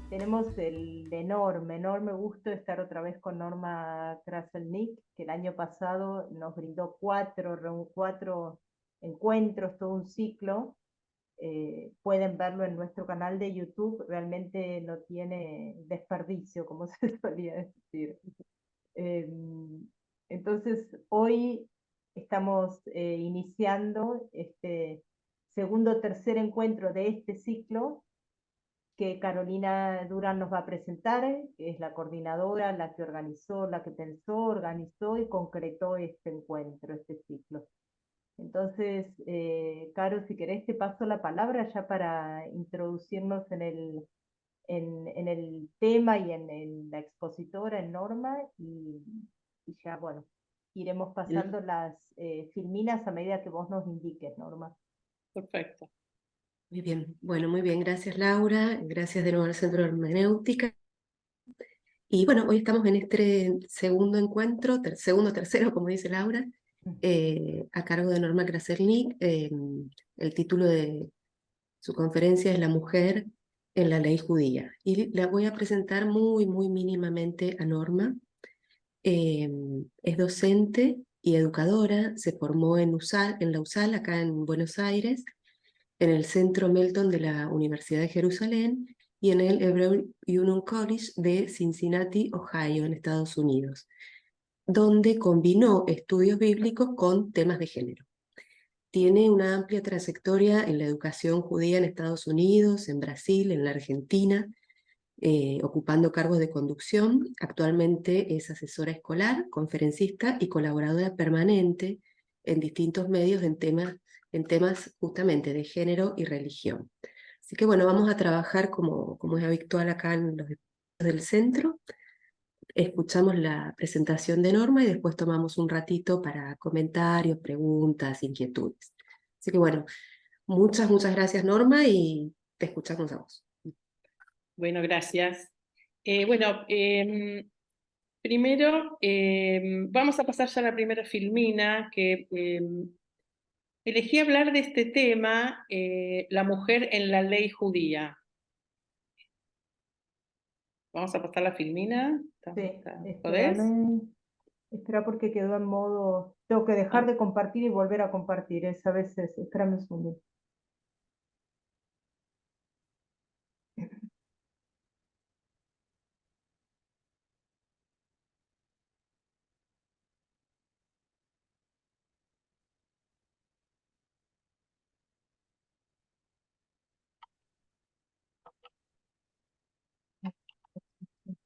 Tenemos el enorme gusto de estar otra vez con Norma Kraselnik, que el año pasado nos brindó cuatro encuentros, todo un ciclo. Pueden verlo en nuestro canal de YouTube, realmente no tiene desperdicio, como se solía decir. Eh, entonces, hoy estamos iniciando este segundo o tercer encuentro de este ciclo que Carolina Durán nos va a presentar, que es la coordinadora, la que organizó, la que pensó, organizó y concretó este encuentro, este ciclo. Entonces, Caro, si querés te paso la palabra ya para introducirnos en el tema y en la expositora, en Norma, y ya, bueno, iremos pasando las filminas a medida que vos nos indiques, Norma. Perfecto. Muy bien, bueno, muy bien, gracias Laura, gracias de nuevo al Centro de Hermenéutica. Y bueno, hoy estamos en este segundo encuentro, tercero, como dice Laura, a cargo de Norma Kraselnik. El título de su conferencia es La mujer en la ley judía. Y la voy a presentar muy mínimamente a Norma. Es docente y educadora, se formó en la USAL, acá en Buenos Aires, en el Centro Melton de la Universidad de Jerusalén y en el Hebrew Union College de Cincinnati, Ohio, en Estados Unidos, donde combinó estudios bíblicos con temas de género. Tiene una amplia trayectoria en la educación judía en Estados Unidos, en Brasil, en la Argentina, ocupando cargos de conducción. Actualmente es asesora escolar, conferencista y colaboradora permanente en distintos medios en temas justamente de género y religión. Así que bueno, vamos a trabajar como es habitual acá en los espacios del centro. Escuchamos la presentación de Norma y después tomamos un ratito para comentarios, preguntas, inquietudes. Así que bueno, muchas gracias Norma y te escuchamos a vos. Bueno, gracias. Primero vamos a pasar ya a la primera filmina, que elegí hablar de este tema, la mujer en la ley judía. Vamos a pasar la filmina. Sí, ¿Podés? espera porque quedó en modo, tengo que dejar de compartir y volver a compartir, es a veces, espérame un segundo.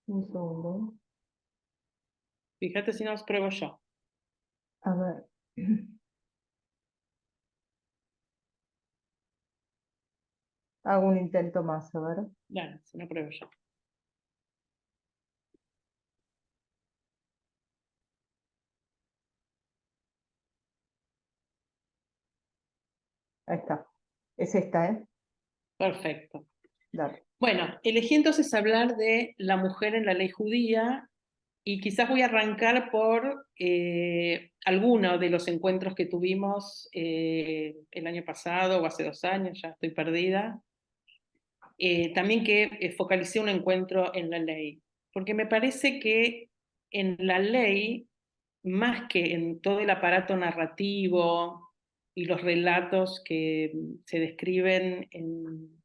Un segundo. Fíjate si no os pruebo yo. A ver. Hago un intento más, a ver. Bueno, si no pruebo yo. Ahí está. Es esta, ¿eh? Perfecto. Dale. Bueno, elegí entonces hablar de la mujer en la ley judía y quizás voy a arrancar por alguno de los encuentros que tuvimos el año pasado o hace 2 años, ya estoy perdida. También que focalicé un encuentro en la ley, porque me parece que en la ley, más que en todo el aparato narrativo y los relatos que se describen en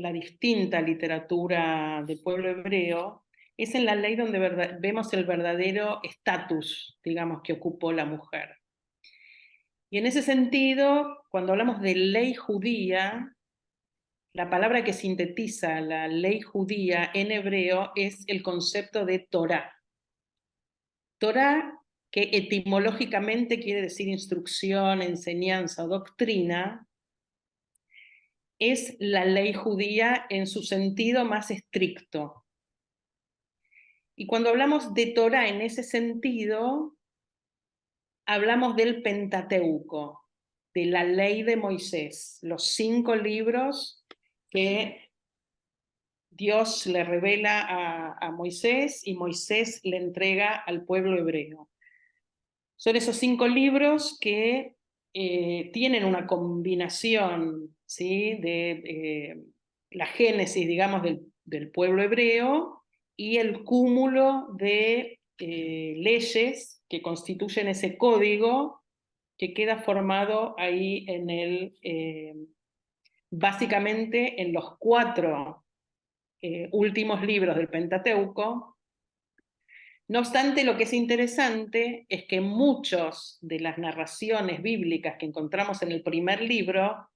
la distinta literatura del pueblo hebreo, es en la ley donde vemos el verdadero estatus, digamos, que ocupó la mujer. Y en ese sentido, cuando hablamos de ley judía, la palabra que sintetiza la ley judía en hebreo es el concepto de Torá. Torá, que etimológicamente quiere decir instrucción, enseñanza o doctrina, es la ley judía en su sentido más estricto. Y cuando hablamos de Torá en ese sentido, hablamos del Pentateuco, de la ley de Moisés, los 5 libros que Dios le revela a Moisés y Moisés le entrega al pueblo hebreo. Son esos 5 libros que tienen una combinación, ¿sí?, de la génesis, digamos, del pueblo hebreo y el cúmulo de leyes que constituyen ese código que queda formado ahí básicamente en los 4 últimos libros del Pentateuco. No obstante, lo que es interesante es que muchas de las narraciones bíblicas que encontramos en el primer libro,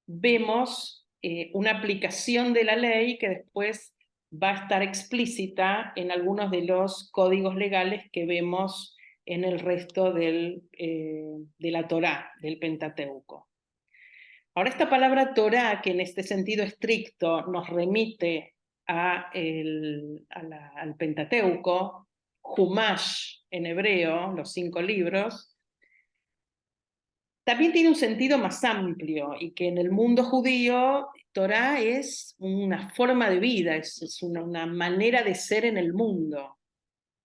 vemos una aplicación de la ley que después va a estar explícita en algunos de los códigos legales que vemos en el resto de la Torá, del Pentateuco. Ahora, esta palabra Torá, que en este sentido estricto nos remite al Pentateuco, Humash en hebreo, los 5 libros, también tiene un sentido más amplio, y que en el mundo judío Torá es una forma de vida, es una manera de ser en el mundo.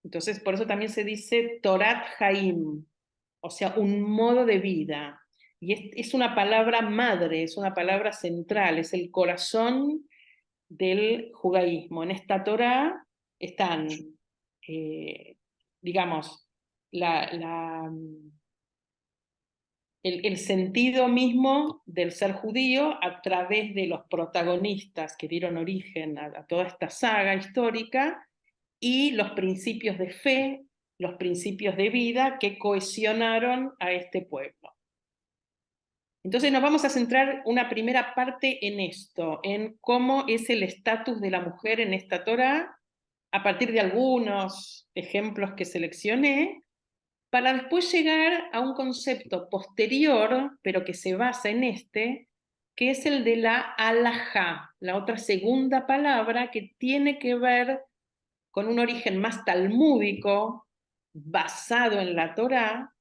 Entonces, por eso también se dice Torat Haim, o sea, un modo de vida. Y es una palabra madre, es una palabra central, es el corazón del judaísmo. En esta Torá están, digamos, el sentido mismo del ser judío a través de los protagonistas que dieron origen a toda esta saga histórica, y los principios de fe, los principios de vida que cohesionaron a este pueblo. Entonces nos vamos a centrar una primera parte en esto, en cómo es el estatus de la mujer en esta Torá, a partir de algunos ejemplos que seleccioné, para después llegar a un concepto posterior, pero que se basa en este, que es el de la halajá, la otra segunda palabra que tiene que ver con un origen más talmúdico, basado en la Torá,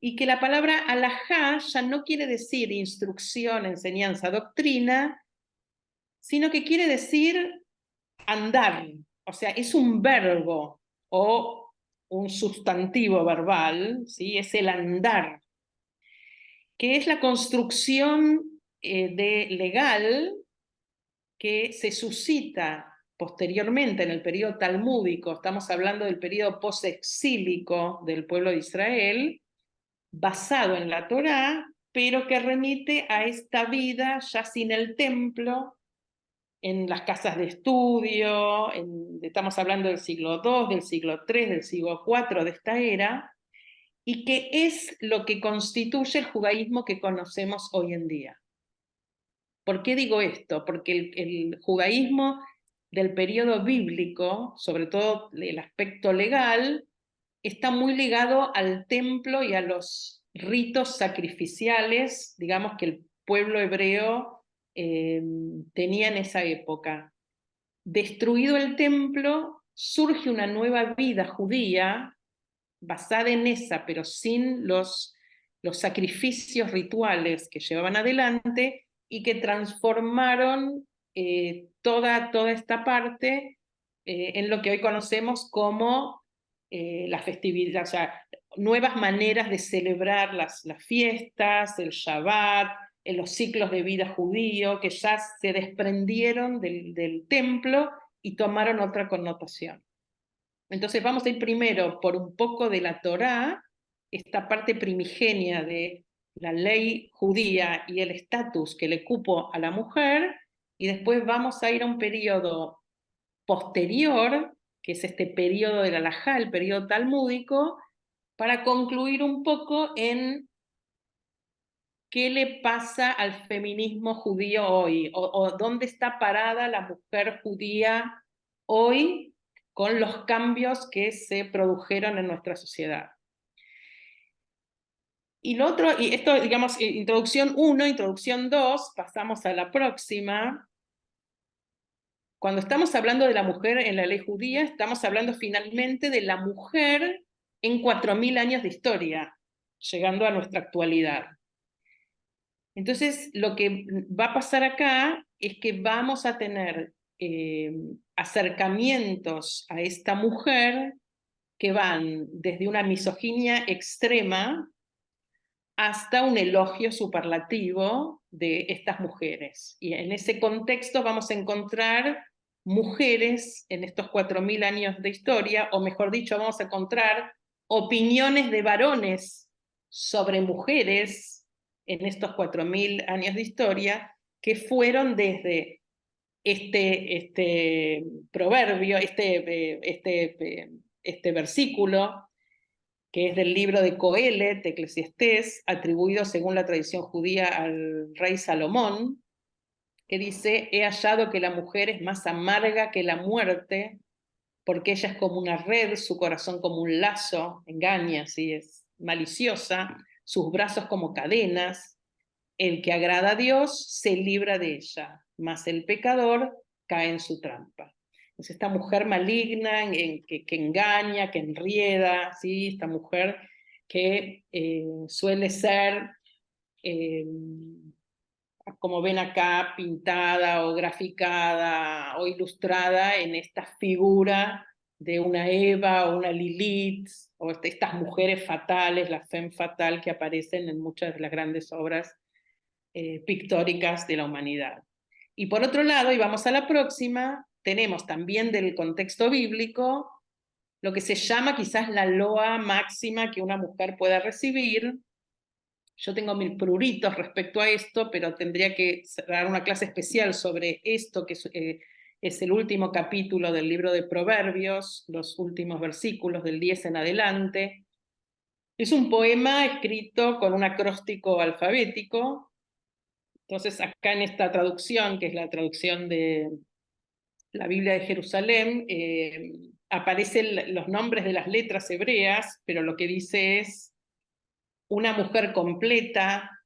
y que la palabra halajá ya no quiere decir instrucción, enseñanza, doctrina, sino que quiere decir andar, o sea, es un verbo o un sustantivo verbal, ¿sí? Es el andar, que es la construcción legal que se suscita posteriormente en el periodo talmúdico. Estamos hablando del periodo posexílico del pueblo de Israel, basado en la Torá, pero que remite a esta vida ya sin el templo, en las casas de estudio, estamos hablando del siglo II, del siglo III, del siglo IV de esta era, y que es lo que constituye el judaísmo que conocemos hoy en día. ¿Por qué digo esto? Porque el judaísmo del periodo bíblico, sobre todo el aspecto legal, está muy ligado al templo y a los ritos sacrificiales, digamos, que el pueblo hebreo tenía en esa época. Destruido el templo, surge una nueva vida judía basada en esa, pero sin los sacrificios rituales que llevaban adelante y que transformaron toda esta parte en lo que hoy conocemos como la festividad, o sea, nuevas maneras de celebrar las fiestas, el Shabbat, en los ciclos de vida judío, que ya se desprendieron del templo y tomaron otra connotación. Entonces vamos a ir primero por un poco de la Torá, esta parte primigenia de la ley judía y el estatus que le cupo a la mujer, y después vamos a ir a un periodo posterior, que es este periodo del halajá, el periodo talmúdico, para concluir un poco en qué le pasa al feminismo judío hoy, o dónde está parada la mujer judía hoy con los cambios que se produjeron en nuestra sociedad. Y lo otro, y esto, digamos, introducción 1, introducción 2, pasamos a la próxima. Cuando estamos hablando de la mujer en la ley judía, estamos hablando finalmente de la mujer en 4000 años de historia, llegando a nuestra actualidad. Entonces, lo que va a pasar acá es que vamos a tener acercamientos a esta mujer que van desde una misoginia extrema hasta un elogio superlativo de estas mujeres. Y en ese contexto vamos a encontrar mujeres en estos 4000 años de historia, o mejor dicho, vamos a encontrar opiniones de varones sobre mujeres en estos 4000 años de historia, que fueron desde este proverbio, este versículo, que es del libro de Coelet, de Eclesiastés, atribuido según la tradición judía al rey Salomón, que dice: he hallado que la mujer es más amarga que la muerte, porque ella es como una red, su corazón como un lazo, engaña, ¿sí? Es maliciosa, sus brazos como cadenas, el que agrada a Dios se libra de ella, mas el pecador cae en su trampa. Entonces, esta mujer maligna, que engaña, que enrieda, ¿sí? Esta mujer que suele ser, como ven acá, pintada o graficada o ilustrada en esta figura de una Eva o una Lilith, o estas mujeres fatales, la femme fatale, que aparecen en muchas de las grandes obras pictóricas de la humanidad. Y por otro lado, y vamos a la próxima, tenemos también del contexto bíblico lo que se llama quizás la loa máxima que una mujer pueda recibir. Yo tengo mil pruritos respecto a esto, pero tendría que dar una clase especial sobre esto, que es el último capítulo del libro de Proverbios, los últimos versículos del 10 en adelante. Es un poema escrito con un acróstico alfabético. Entonces, acá en esta traducción, que es la traducción de la Biblia de Jerusalén, aparecen los nombres de las letras hebreas, pero lo que dice es: una mujer completa.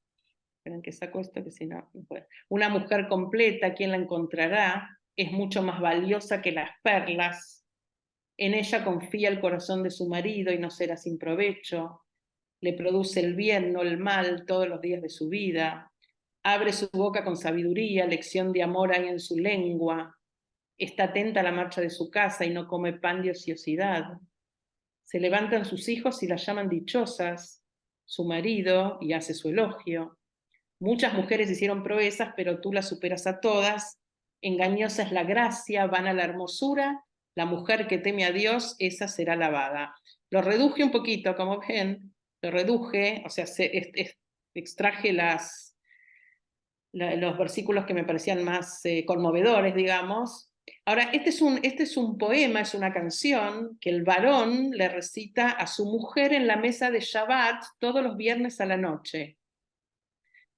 Esperen que saco esto, que si no, no puedo. Una mujer completa, ¿quién la encontrará? Es mucho más valiosa que las perlas. En ella confía el corazón de su marido y no será sin provecho. Le produce el bien, no el mal, todos los días de su vida. Abre su boca con sabiduría, lección de amor hay en su lengua. Está atenta a la marcha de su casa y no come pan de ociosidad. Se levantan sus hijos y las llaman dichosas, su marido, y hace su elogio. Muchas mujeres hicieron proezas, pero tú las superas a todas. Engañosa es la gracia, vana la hermosura. La mujer que teme a Dios, esa será alabada. Lo reduje un poquito, como ven, lo reduje, o sea, extraje los versículos que me parecían más conmovedores, digamos. Ahora, este es un poema, es una canción que el varón le recita a su mujer en la mesa de Shabbat todos los viernes a la noche.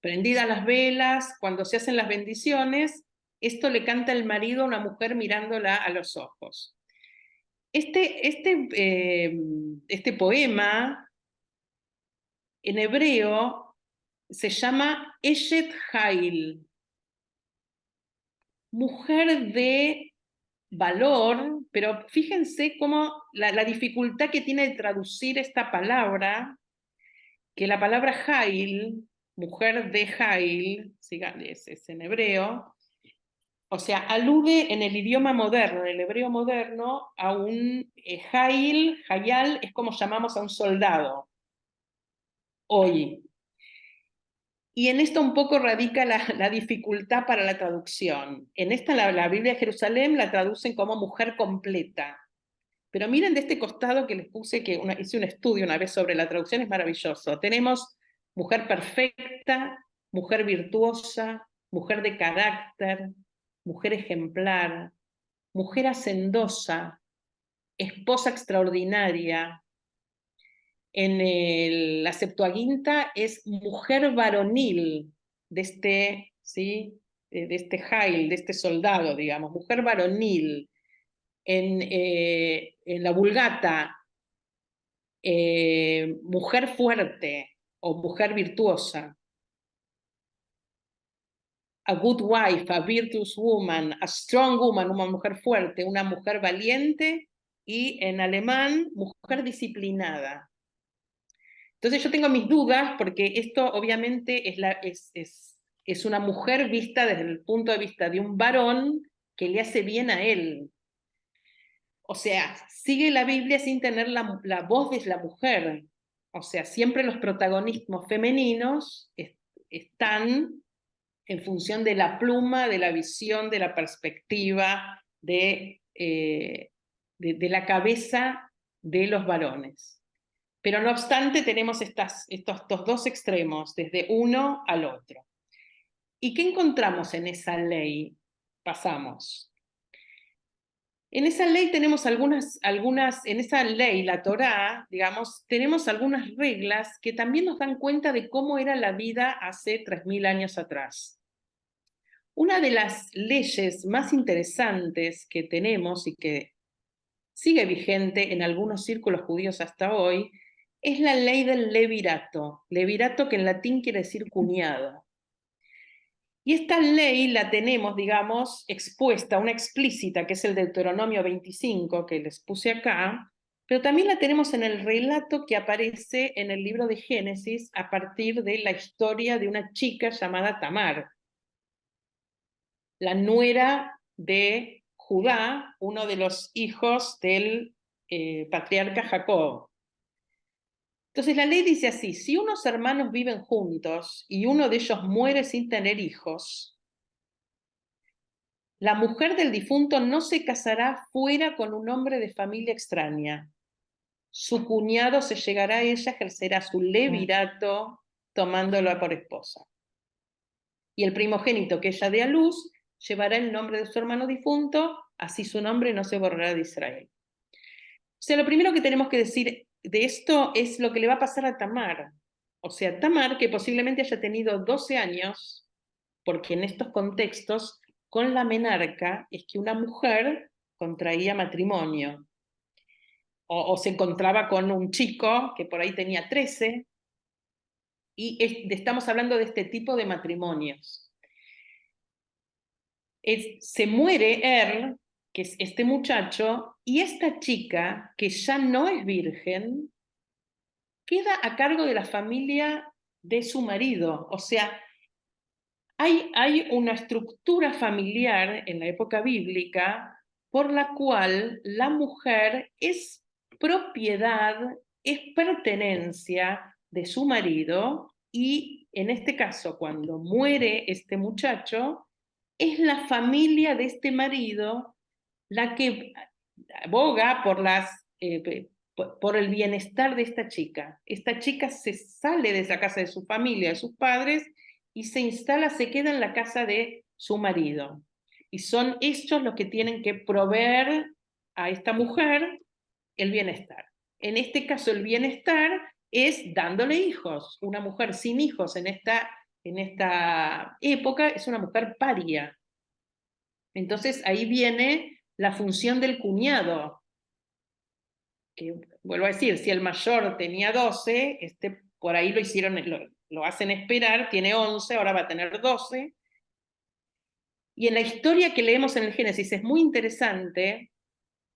Prendidas las velas, cuando se hacen las bendiciones, esto le canta el marido a una mujer mirándola a los ojos. Este poema en hebreo se llama Eshet Hail, mujer de valor, pero fíjense cómo la dificultad que tiene de traducir esta palabra, que la palabra Hail, mujer de Hail, es en hebreo, o sea, alude en el idioma moderno, en el hebreo moderno, a un Hail, Hayal, es como llamamos a un soldado hoy. Y en esto un poco radica la dificultad para la traducción. En esta, la Biblia de Jerusalén la traducen como mujer completa. Pero miren de este costado que les puse, que hice un estudio una vez sobre la traducción, es maravilloso. Tenemos mujer perfecta, mujer virtuosa, mujer de carácter, mujer ejemplar, mujer hacendosa, esposa extraordinaria. En la Septuaginta es mujer varonil ¿sí? De este Jail, de este soldado, digamos, mujer varonil. En la Vulgata, mujer fuerte o mujer virtuosa. A good wife, a virtuous woman, a strong woman, una mujer fuerte, una mujer valiente, y en alemán, mujer disciplinada. Entonces yo tengo mis dudas porque esto obviamente es una mujer vista desde el punto de vista de un varón que le hace bien a él. O sea, sigue la Biblia sin tener la voz de la mujer. O sea, siempre los protagonismos femeninos están en función de la pluma, de la visión, de la perspectiva, de la cabeza de los varones. Pero no obstante tenemos estos dos extremos, desde uno al otro. ¿Y qué encontramos en esa ley? Pasamos. En esa ley tenemos en esa ley, la Torá, digamos, tenemos algunas reglas que también nos dan cuenta de cómo era la vida hace 3000 años atrás. Una de las leyes más interesantes que tenemos y que sigue vigente en algunos círculos judíos hasta hoy es la ley del levirato. Levirato, que en latín quiere decir cuñado. Y esta ley la tenemos, digamos, expuesta, una explícita, que es el Deuteronomio 25, que les puse acá, pero también la tenemos en el relato que aparece en el libro de Génesis a partir de la historia de una chica llamada Tamar, la nuera de Judá, uno de los hijos del patriarca Jacob. Entonces la ley dice así: si unos hermanos viven juntos y uno de ellos muere sin tener hijos, la mujer del difunto no se casará fuera con un hombre de familia extraña. Su cuñado se llegará a ella, ejercerá su levirato tomándola por esposa. Y el primogénito que ella dé a luz llevará el nombre de su hermano difunto, así su nombre no se borrará de Israel. O sea, lo primero que tenemos que decir de esto es lo que le va a pasar a Tamar. O sea, Tamar, que posiblemente haya tenido 12 años, porque en estos contextos, con la menarca, es que una mujer contraía matrimonio. O se encontraba con un chico que por ahí tenía 13, y estamos hablando de este tipo de matrimonios. Se muere que es este muchacho, y esta chica, que ya no es virgen, queda a cargo de la familia de su marido. O sea, hay una estructura familiar en la época bíblica por la cual la mujer es propiedad, es pertenencia de su marido, y en este caso, cuando muere este muchacho, es la familia de este marido la que aboga por el bienestar de esta chica. Esta chica se sale de esa casa de su familia, de sus padres, y se queda en la casa de su marido. Y son ellos los que tienen que proveer a esta mujer el bienestar. En este caso, el bienestar es dándole hijos. Una mujer sin hijos en esta época es una mujer paria. Entonces ahí viene la función del cuñado, que vuelvo a decir, si el mayor tenía 12, por ahí lo hacen esperar, tiene 11, ahora va a tener 12. Y en la historia que leemos en el Génesis es muy interesante,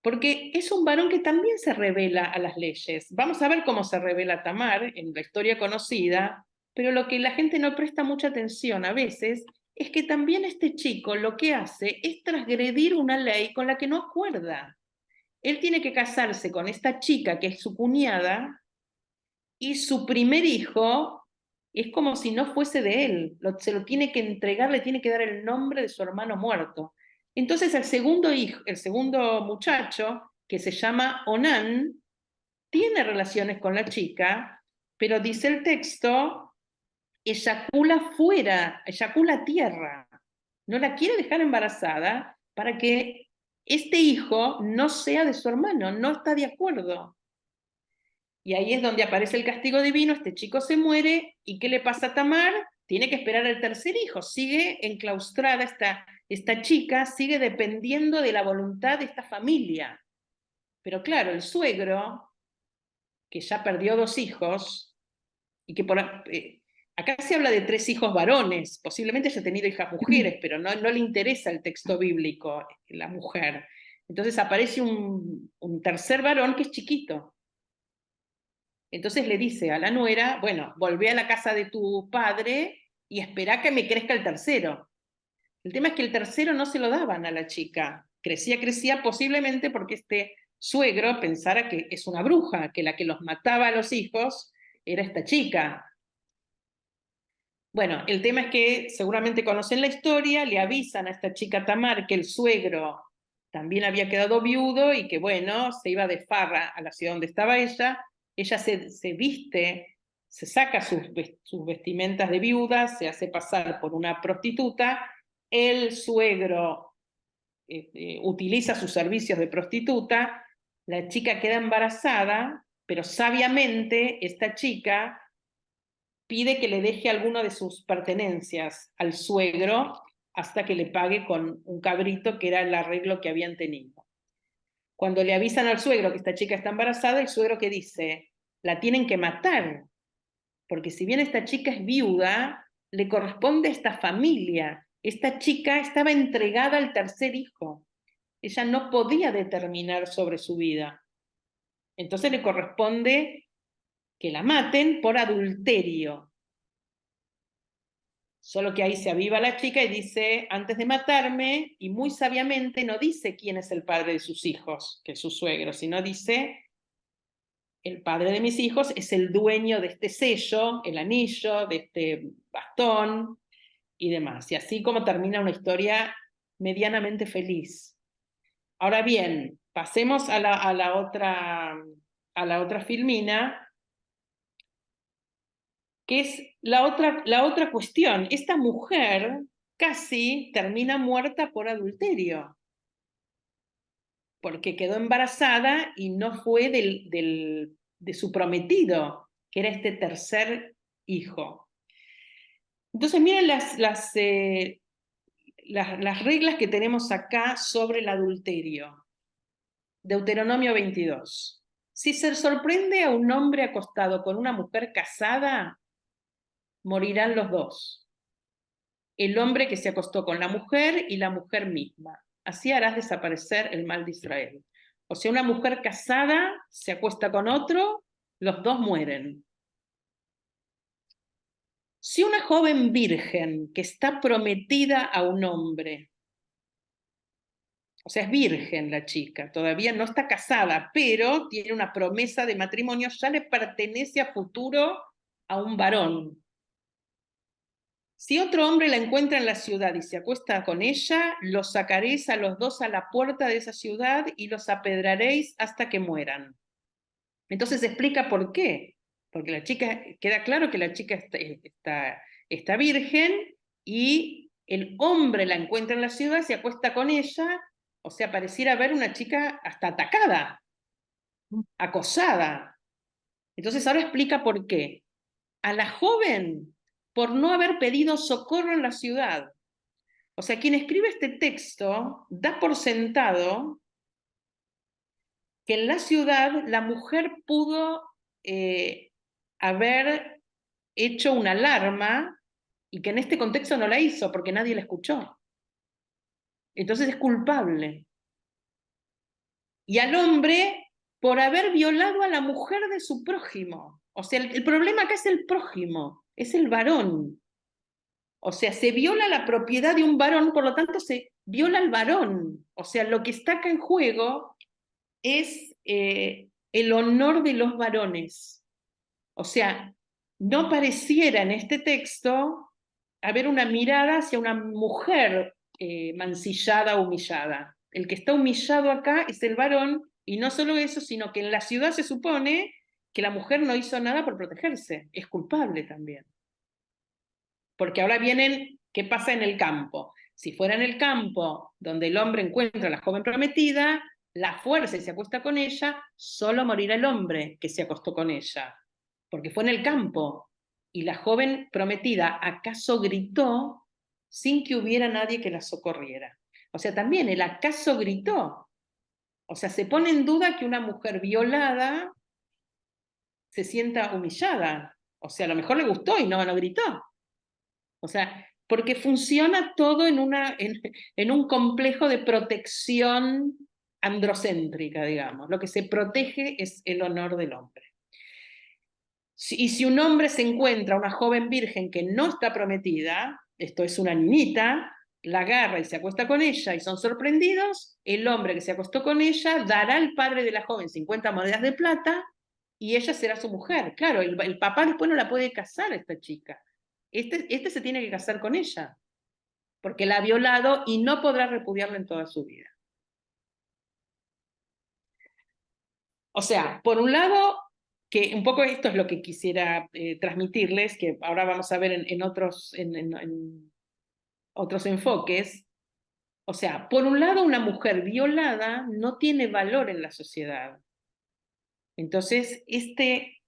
porque es un varón que también se revela a las leyes. Vamos a ver cómo se revela Tamar en la historia conocida, pero lo que la gente no presta mucha atención a veces es que también este chico lo que hace es transgredir una ley con la que no acuerda. Él tiene que casarse con esta chica que es su cuñada, y su primer hijo es como si no fuese de él, se lo tiene que entregar, le tiene que dar el nombre de su hermano muerto. Entonces el segundo muchacho, que se llama Onán, tiene relaciones con la chica, pero dice el texto, eyacula fuera, eyacula tierra. No la quiere dejar embarazada para que este hijo no sea de su hermano, no está de acuerdo. Y ahí es donde aparece el castigo divino, este chico se muere, ¿y qué le pasa a Tamar? Tiene que esperar al tercer hijo, sigue enclaustrada esta chica, sigue dependiendo de la voluntad de esta familia. Pero claro, el suegro, que ya perdió 2 hijos, y que acá se habla de 3 hijos varones, posiblemente haya tenido hijas mujeres, pero no le interesa el texto bíblico, la mujer. Entonces aparece un tercer varón que es chiquito. Entonces le dice a la nuera, bueno, volvé a la casa de tu padre y espera que me crezca el tercero. El tema es que el tercero no se lo daban a la chica. Crecía, posiblemente porque este suegro pensara que es una bruja, que la que los mataba a los hijos era esta chica. Bueno, el tema es que seguramente conocen la historia, le avisan a esta chica Tamar que el suegro también había quedado viudo y que, bueno, se iba de farra a la ciudad donde estaba ella se viste, se saca sus vestimentas de viuda, se hace pasar por una prostituta, el suegro utiliza sus servicios de prostituta, la chica queda embarazada, pero sabiamente esta chica pide que le deje alguna de sus pertenencias al suegro hasta que le pague con un cabrito, que era el arreglo que habían tenido. Cuando le avisan al suegro que esta chica está embarazada, el suegro que dice, la tienen que matar, porque si bien esta chica es viuda, le corresponde a esta familia. Esta chica estaba entregada al tercer hijo. Ella no podía determinar sobre su vida. Entonces le corresponde que la maten por adulterio. Solo que ahí se aviva la chica y dice, antes de matarme, y muy sabiamente no dice quién es el padre de sus hijos, que es su suegro, sino dice, el padre de mis hijos es el dueño de este sello, el anillo, de este bastón y demás. Y así como termina una historia medianamente feliz. Ahora bien, pasemos a la otra filmina, que es la otra cuestión. Esta mujer casi termina muerta por adulterio, porque quedó embarazada y no fue de su prometido, que era este tercer hijo. Entonces miren las reglas que tenemos acá sobre el adulterio. Deuteronomio 22. Si se sorprende a un hombre acostado con una mujer casada, morirán los dos. El hombre que se acostó con la mujer y la mujer misma. Así harás desaparecer el mal de Israel. O sea, una mujer casada se acuesta con otro, los dos mueren. Si una joven virgen que está prometida a un hombre, o sea, es virgen la chica, todavía no está casada, pero tiene una promesa de matrimonio, ya le pertenece a futuro a un varón. Si otro hombre la encuentra en la ciudad y se acuesta con ella, los sacaréis a los dos a la puerta de esa ciudad y los apedraréis hasta que mueran. Entonces explica por qué. Porque la chica, queda claro que la chica está virgen y el hombre la encuentra en la ciudad, se acuesta con ella, o sea, pareciera ver una chica hasta atacada, acosada. Entonces ahora explica por qué. A la joven, por no haber pedido socorro en la ciudad. O sea, quien escribe este texto da por sentado que en la ciudad la mujer pudo haber hecho una alarma y que en este contexto no la hizo porque nadie la escuchó. Entonces es culpable. Y al hombre por haber violado a la mujer de su prójimo. O sea, el problema acá es el prójimo, es el varón. O sea, se viola la propiedad de un varón, por lo tanto se viola al varón. O sea, lo que está acá en juego es el honor de los varones. O sea, no pareciera en este texto haber una mirada hacia una mujer mancillada, humillada. El que está humillado acá es el varón, y no solo eso, sino que en la ciudad se supone que la mujer no hizo nada por protegerse. Es culpable también. Porque ahora vienen, ¿qué pasa en el campo? Si fuera en el campo donde el hombre encuentra a la joven prometida, la fuerza y se acuesta con ella, solo morirá el hombre que se acostó con ella. Porque fue en el campo. Y la joven prometida acaso gritó sin que hubiera nadie que la socorriera. O sea, también el acaso gritó. O sea, se pone en duda que una mujer violada se sienta humillada. O sea, a lo mejor le gustó y no gritó. O sea, porque funciona todo en un complejo de protección androcéntrica, digamos. Lo que se protege es el honor del hombre. Y si un hombre se encuentra una joven virgen que no está prometida, esto es una niñita, la agarra y se acuesta con ella y son sorprendidos, el hombre que se acostó con ella dará al padre de la joven 50 monedas de plata y ella será su mujer. Claro, el papá después no la puede casar a esta chica. Este se tiene que casar con ella, porque la ha violado y no podrá repudiarla en toda su vida. O sea, por un lado, que un poco esto es lo que quisiera transmitirles, que ahora vamos a ver en otros enfoques. O sea, por un lado, una mujer violada no tiene valor en la sociedad. Entonces, este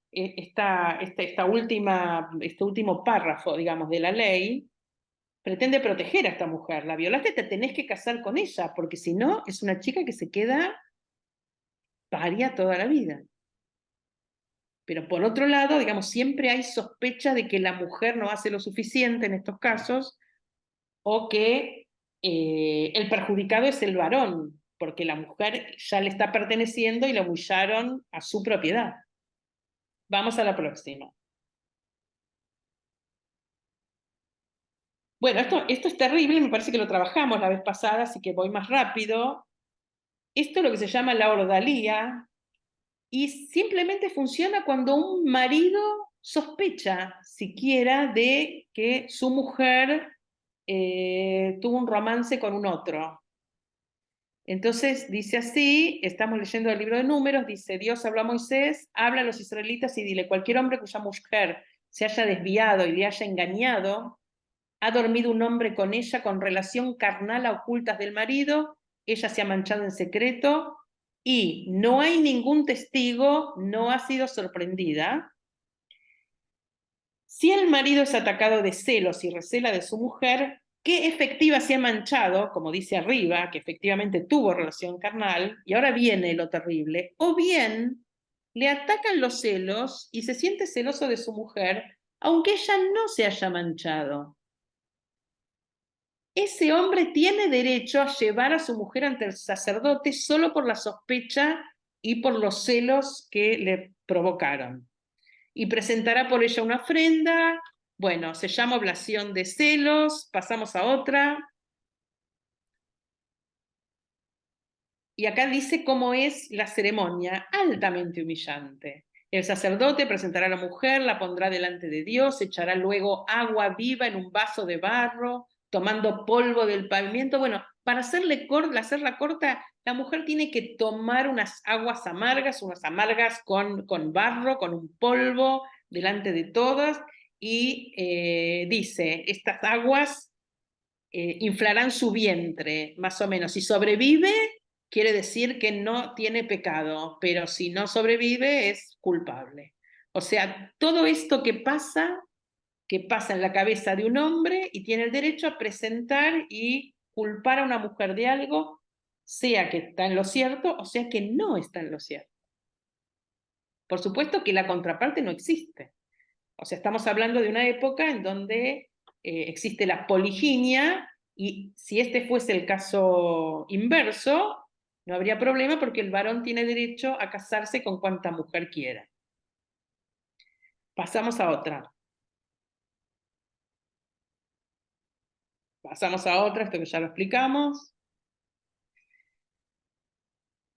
último párrafo, digamos, de la ley, pretende proteger a esta mujer. La violaste, te tenés que casar con ella, porque si no, es una chica que se queda paria toda la vida. Pero por otro lado, digamos, siempre hay sospecha de que la mujer no hace lo suficiente en estos casos, o que el perjudicado es el varón, porque la mujer ya le está perteneciendo y la humillaron a su propiedad. Vamos a la próxima. Bueno, esto es terrible, me parece que lo trabajamos la vez pasada, así que voy más rápido. Esto es lo que se llama la ordalía, y simplemente funciona cuando un marido sospecha siquiera de que su mujer tuvo un romance con un otro. Entonces dice así, estamos leyendo el libro de Números, dice: Dios habló a Moisés, habla a los israelitas y dile: cualquier hombre cuya mujer se haya desviado y le haya engañado, ha dormido un hombre con ella con relación carnal a ocultas del marido, ella se ha manchado en secreto y no hay ningún testigo, no ha sido sorprendida. Si el marido es atacado de celos y recela de su mujer, que efectiva se ha manchado, como dice arriba, que efectivamente tuvo relación carnal, y ahora viene lo terrible, o bien le atacan los celos y se siente celoso de su mujer, aunque ella no se haya manchado. Ese hombre tiene derecho a llevar a su mujer ante el sacerdote solo por la sospecha y por los celos que le provocaron. Y presentará por ella una ofrenda. Bueno, se llama oblación de celos. Pasamos a otra. Y acá dice cómo es la ceremonia, altamente humillante. El sacerdote presentará a la mujer, la pondrá delante de Dios, echará luego agua viva en un vaso de barro, tomando polvo del pavimento. Bueno, para hacerla corta, la mujer tiene que tomar unas aguas amargas, con barro, con un polvo, delante de todas, y dice: estas aguas inflarán su vientre, más o menos. Si sobrevive, quiere decir que no tiene pecado, pero si no sobrevive, es culpable. O sea, todo esto que pasa en la cabeza de un hombre, y tiene el derecho a presentar y culpar a una mujer de algo, sea que está en lo cierto o sea que no está en lo cierto. Por supuesto que la contraparte no existe. O sea, estamos hablando de una época en donde existe la poliginia, y si este fuese el caso inverso, no habría problema porque el varón tiene derecho a casarse con cuanta mujer quiera. Pasamos a otra. Esto que ya lo explicamos.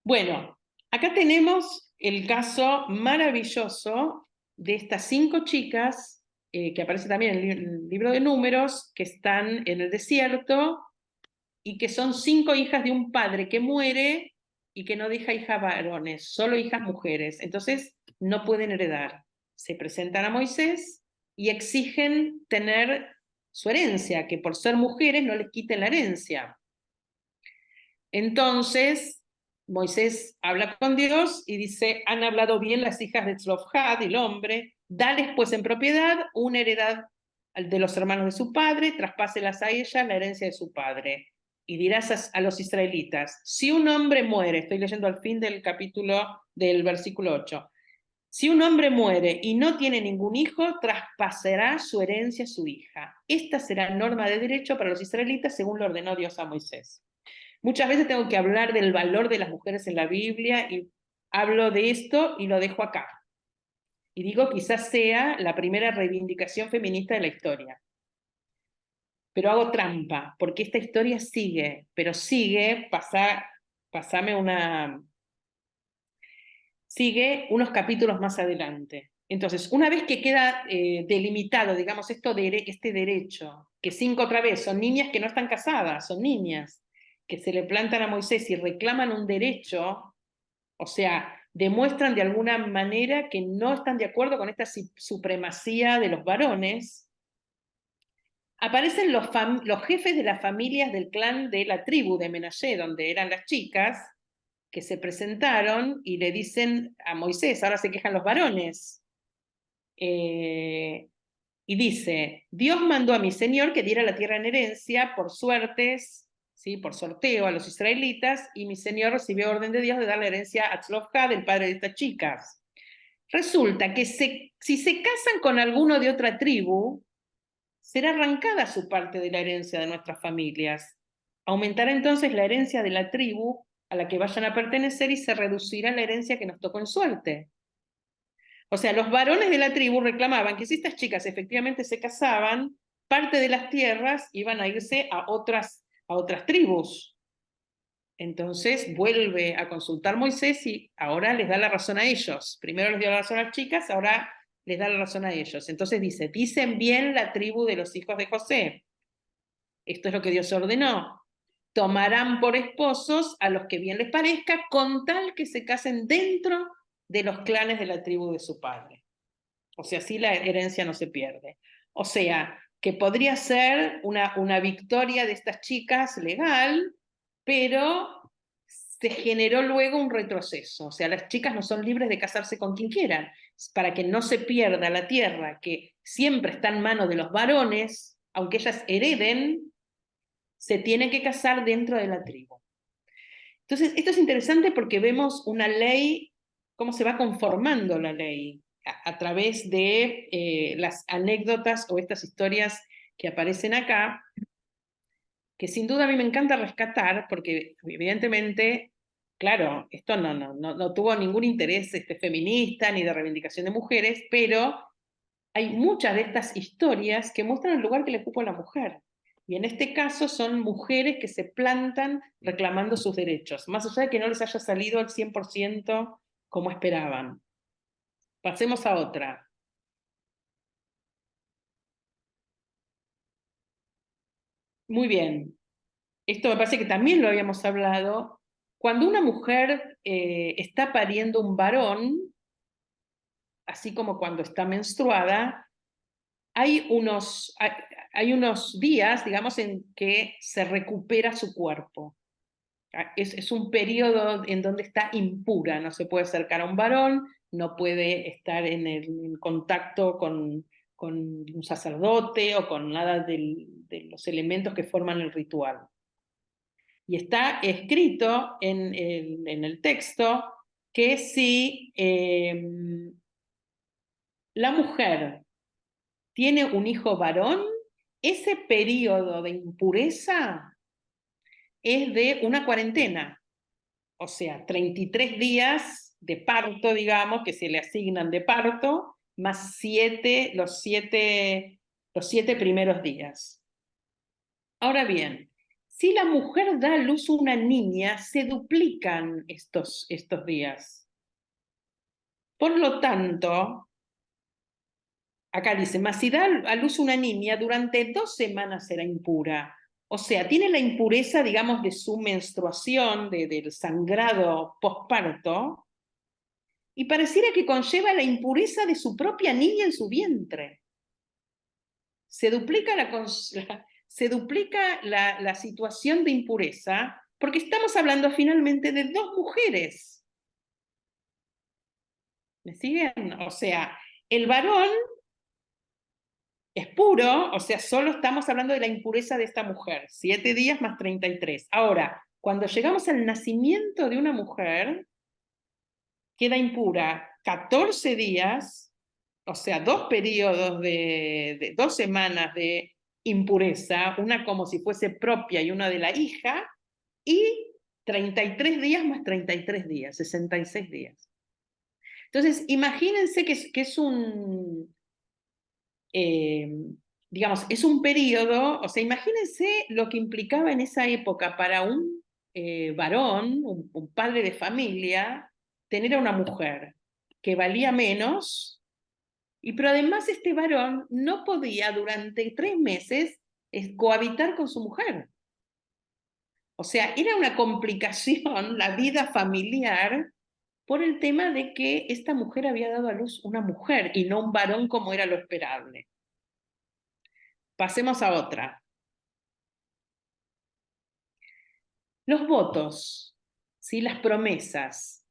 Bueno, acá tenemos el caso maravilloso de estas 5 chicas, que aparece también en el libro de Números, que están en el desierto y que son 5 hijas de un padre que muere y que no deja hijas varones, solo hijas mujeres. Entonces no pueden heredar. Se presentan a Moisés y exigen tener su herencia, que por ser mujeres no les quiten la herencia. Entonces Moisés habla con Dios y dice: han hablado bien las hijas de Tzlofhad, el hombre, dales pues en propiedad una heredad de los hermanos de su padre, traspáselas a ellas la herencia de su padre. Y dirás a los israelitas: si un hombre muere, estoy leyendo al fin del capítulo del versículo 8, si un hombre muere y no tiene ningún hijo, traspasará su herencia a su hija. Esta será norma de derecho para los israelitas según lo ordenó Dios a Moisés. Muchas veces tengo que hablar del valor de las mujeres en la Biblia y hablo de esto y lo dejo acá. Y digo, quizás sea la primera reivindicación feminista de la historia. pero hago trampa, porque esta historia sigue, pero sigue, sigue unos capítulos más adelante. Entonces, una vez que queda delimitado, digamos, este derecho, que 5 otra vez son niñas que no están casadas, son niñas, que se le plantan a Moisés y reclaman un derecho, o sea, demuestran de alguna manera que no están de acuerdo con esta supremacía de los varones, aparecen los jefes de las familias del clan de la tribu de Menashe, donde eran las chicas, que se presentaron y le dicen a Moisés, ahora se quejan los varones, y dice, Dios mandó a mi señor que diera la tierra en herencia por suertes, ¿sí? Por sorteo a los israelitas, y mi señor recibió orden de Dios de dar la herencia a Tzlofja, del padre de estas chicas. Resulta que si se casan con alguno de otra tribu, será arrancada su parte de la herencia de nuestras familias. Aumentará entonces la herencia de la tribu a la que vayan a pertenecer y se reducirá la herencia que nos tocó en suerte. O sea, los varones de la tribu reclamaban que si estas chicas efectivamente se casaban, parte de las tierras iban a irse a otras tribus. Entonces vuelve a consultar Moisés y ahora les da la razón a ellos. Primero les dio la razón a las chicas, ahora les da la razón a ellos. Entonces dice, dicen bien la tribu de los hijos de José. Esto es lo que Dios ordenó. Tomarán por esposos a los que bien les parezca, con tal que se casen dentro de los clanes de la tribu de su padre. O sea, así la herencia no se pierde. O sea, que podría ser una victoria de estas chicas legal, pero se generó luego un retroceso. O sea, las chicas no son libres de casarse con quien quieran. Para que no se pierda la tierra, que siempre está en manos de los varones, aunque ellas hereden, se tienen que casar dentro de la tribu. Entonces, esto es interesante porque vemos una ley, cómo se va conformando la ley a través de las anécdotas o estas historias que aparecen acá, que sin duda a mí me encanta rescatar, porque evidentemente, claro, esto no tuvo ningún interés feminista ni de reivindicación de mujeres, pero hay muchas de estas historias que muestran el lugar que le ocupa a la mujer. Y en este caso son mujeres que se plantan reclamando sus derechos, más allá de que no les haya salido al 100% como esperaban. Pasemos a otra. Muy bien. Esto me parece que también lo habíamos hablado. Cuando una mujer está pariendo un varón, así como cuando está menstruada, hay unos días, digamos, en que se recupera su cuerpo. Es un periodo en donde está impura, no se puede acercar a un varón, no puede estar en contacto con un sacerdote o con nada de los elementos que forman el ritual. Y está escrito en el texto que si la mujer tiene un hijo varón, ese periodo de impureza es de una cuarentena, o sea, 33 días de parto, digamos, que se le asignan de parto, más los siete primeros días. Ahora bien, si la mujer da a luz a una niña, se duplican estos días. Por lo tanto, acá dice, mas si da a luz una niña, durante 2 semanas será impura. O sea, tiene la impureza, digamos, de su menstruación, del sangrado posparto, y pareciera que conlleva la impureza de su propia niña en su vientre. Se duplica la situación de impureza porque estamos hablando finalmente de 2 mujeres. ¿Me siguen? O sea, el varón es puro, o sea, solo estamos hablando de la impureza de esta mujer, 7 días más 33. Ahora, cuando llegamos al nacimiento de una mujer, queda impura 14 días, o sea, 2 periodos de 2 semanas de impureza, una como si fuese propia y una de la hija, y 33 días más 33 días, 66 días. Entonces, imagínense que es digamos, es un periodo, o sea, imagínense lo que implicaba en esa época para un varón, un padre de familia, tener a una mujer que valía menos, pero además este varón no podía durante 3 meses cohabitar con su mujer. O sea, era una complicación la vida familiar por el tema de que esta mujer había dado a luz una mujer y no un varón como era lo esperable. Pasemos a otra. Los votos, ¿sí? Las promesas.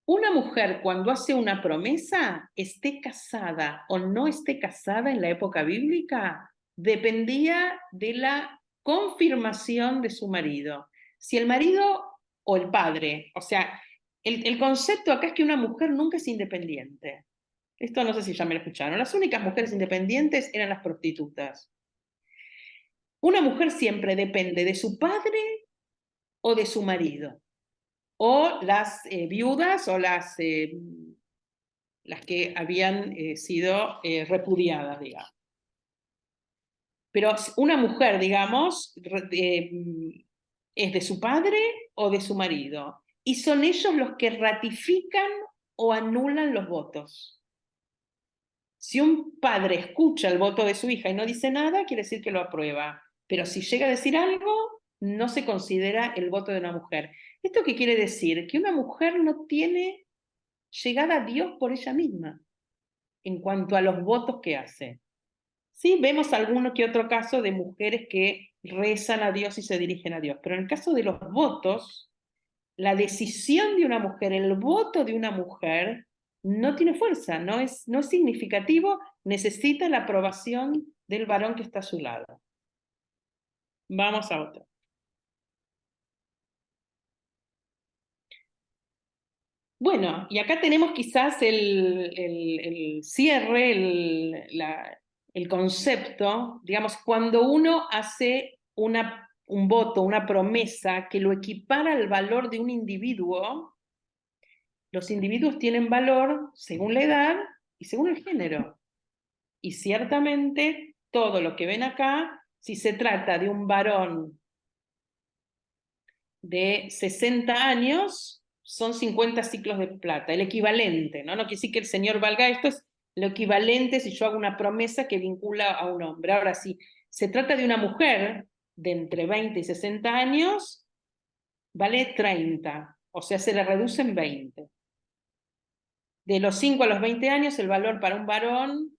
Una mujer cuando hace una promesa, esté casada o no esté casada en la época bíblica, dependía de la confirmación de su marido. Si el marido o el padre, o sea, el concepto acá es que una mujer nunca es independiente. Esto no sé si ya me lo escucharon. Las únicas mujeres independientes eran las prostitutas. Una mujer siempre depende de su padre o de su marido, o las viudas o las que habían sido repudiadas, digamos. Pero una mujer, digamos, es de su padre o de su marido, y son ellos los que ratifican o anulan los votos. Si un padre escucha el voto de su hija y no dice nada, quiere decir que lo aprueba. Pero si llega a decir algo, no se considera el voto de una mujer. ¿Esto qué quiere decir? Que una mujer no tiene llegada a Dios por ella misma en cuanto a los votos que hace. Sí, vemos alguno que otro caso de mujeres que rezan a Dios y se dirigen a Dios, pero en el caso de los votos, la decisión de una mujer, el voto de una mujer, no tiene fuerza, no es significativo, necesita la aprobación del varón que está a su lado. Vamos a otro. Bueno, y acá tenemos quizás el cierre, el concepto, digamos, cuando uno hace un voto, una promesa que lo equipara al valor de un individuo. Los individuos tienen valor según la edad y según el género. Y ciertamente todo lo que ven acá, si se trata de un varón de 60 años, son 50 ciclos de plata, el equivalente, ¿no? No quiere decir que el señor valga esto, es lo equivalente si yo hago una promesa que vincula a un hombre. Ahora, si se trata de una mujer de entre 20 y 60 años, vale 30, o sea, se le reduce en 20. De los 5 a los 20 años, el valor para un varón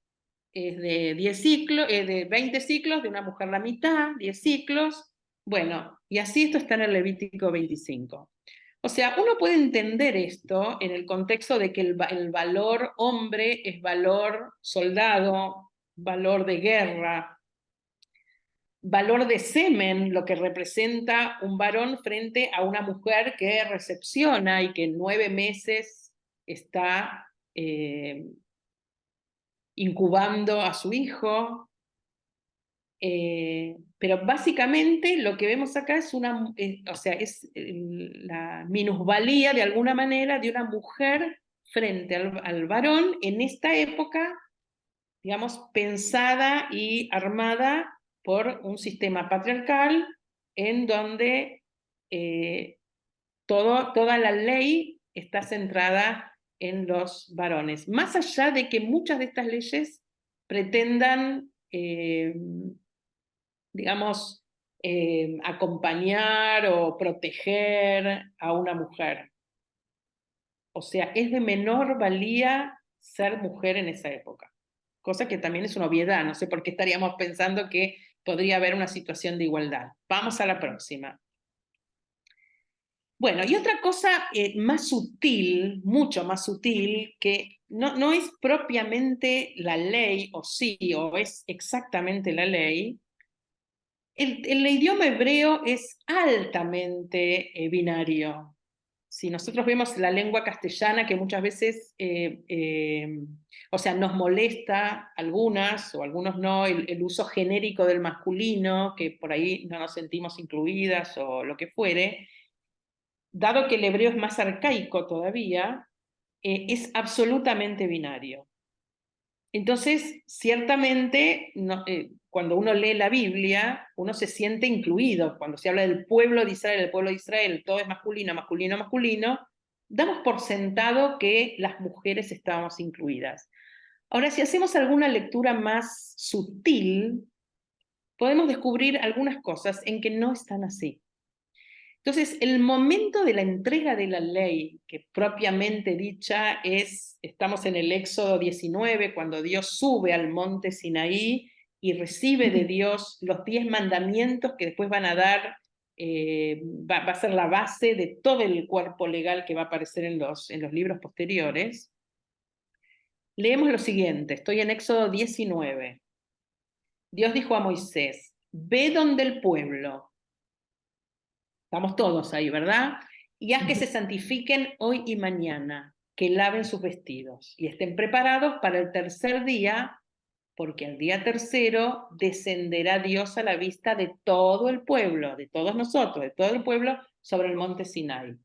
es de 10 ciclos, de 20 ciclos, de una mujer la mitad, 10 ciclos. Bueno, y así esto está en el Levítico 25. O sea, uno puede entender esto en el contexto de que el valor hombre es valor soldado, valor de guerra, valor de semen, lo que representa un varón frente a una mujer que recepciona y que en 9 meses está incubando a su hijo. Pero básicamente lo que vemos acá es o sea, es la minusvalía de alguna manera de una mujer frente al varón en esta época, digamos, pensada y armada por un sistema patriarcal en donde toda la ley está centrada en los varones. Más allá de que muchas de estas leyes pretendan, digamos, acompañar o proteger a una mujer. O sea, es de menor valía ser mujer en esa época. Cosa que también es una obviedad, no sé por qué estaríamos pensando que podría haber una situación de igualdad. Vamos a la próxima. Bueno, y otra cosa más sutil, mucho más sutil, que no es propiamente la ley, o sí, o es exactamente la ley. El idioma hebreo es altamente binario. Si nosotros vemos la lengua castellana, que muchas veces, o sea, nos molesta algunas o algunos no, el uso genérico del masculino, que por ahí no nos sentimos incluidas o lo que fuere, dado que el hebreo es más arcaico todavía, es absolutamente binario. Entonces, ciertamente, cuando uno lee la Biblia, uno se siente incluido. Cuando se habla del pueblo de Israel, todo es masculino, masculino, masculino, damos por sentado que las mujeres estábamos incluidas. Ahora, si hacemos alguna lectura más sutil, podemos descubrir algunas cosas en que no están así. Entonces, el momento de la entrega de la ley, que propiamente dicha estamos en el Éxodo 19, cuando Dios sube al monte Sinaí y recibe de Dios los 10 mandamientos que después van a dar, va a ser la base de todo el cuerpo legal que va a aparecer en los libros posteriores. Leemos lo siguiente, estoy en Éxodo 19. Dios dijo a Moisés, ve donde el pueblo. Estamos todos ahí, ¿verdad? Y haz que se santifiquen hoy y mañana, que laven sus vestidos y estén preparados para el tercer día, porque al día tercero descenderá Dios a la vista de todo el pueblo, de todos nosotros, de todo el pueblo, sobre el monte Sinai.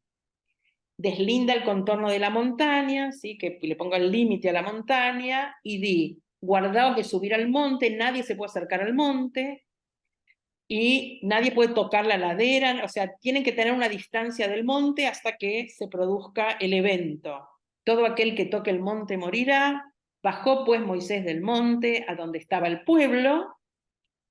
Deslinda el contorno de la montaña, ¿sí? Que le ponga el límite a la montaña, y di, guardaos de subir al monte, nadie se puede acercar al monte, y nadie puede tocar la ladera, o sea, tienen que tener una distancia del monte hasta que se produzca el evento. Todo aquel que toque el monte morirá. Bajó pues Moisés del monte a donde estaba el pueblo,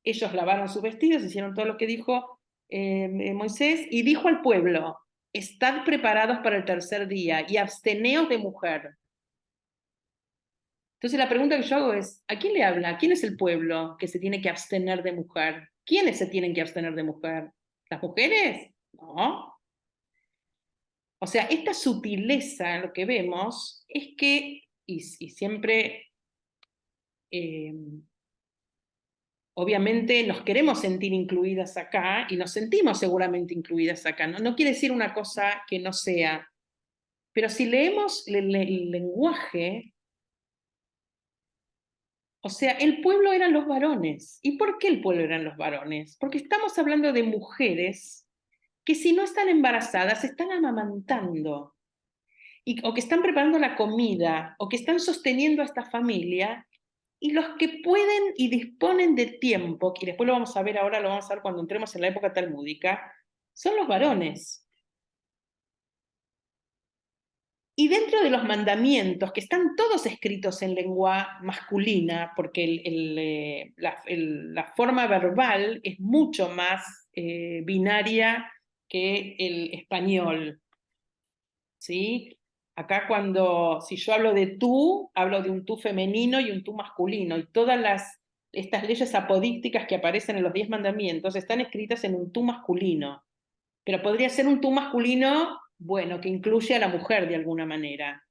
ellos lavaron sus vestidos, hicieron todo lo que dijo Moisés, y dijo al pueblo, estad preparados para el tercer día y absteneos de mujer. Entonces la pregunta que yo hago es, ¿a quién le habla? ¿Quién es el pueblo que se tiene que abstener de mujer? ¿Quiénes se tienen que abstener de mujer? ¿Las mujeres? No. O sea, esta sutileza, lo que vemos, es que, y siempre, obviamente nos queremos sentir incluidas acá, y nos sentimos seguramente incluidas acá. No quiere decir una cosa que no sea, pero si leemos el lenguaje, o sea, el pueblo eran los varones. ¿Y por qué el pueblo eran los varones? Porque estamos hablando de mujeres que si no están embarazadas, están amamantando, o que están preparando la comida, o que están sosteniendo a esta familia, y los que pueden y disponen de tiempo, y después lo vamos a ver ahora, lo vamos a ver cuando entremos en la época talmúdica, son los varones. Y dentro de los mandamientos, que están todos escritos en lengua masculina, porque la forma verbal es mucho más binaria que el español, ¿sí? Acá si yo hablo de tú, hablo de un tú femenino y un tú masculino, y todas estas leyes apodícticas que aparecen en los 10 mandamientos están escritas en un tú masculino, pero podría ser un tú masculino, bueno, que incluye a la mujer de alguna manera.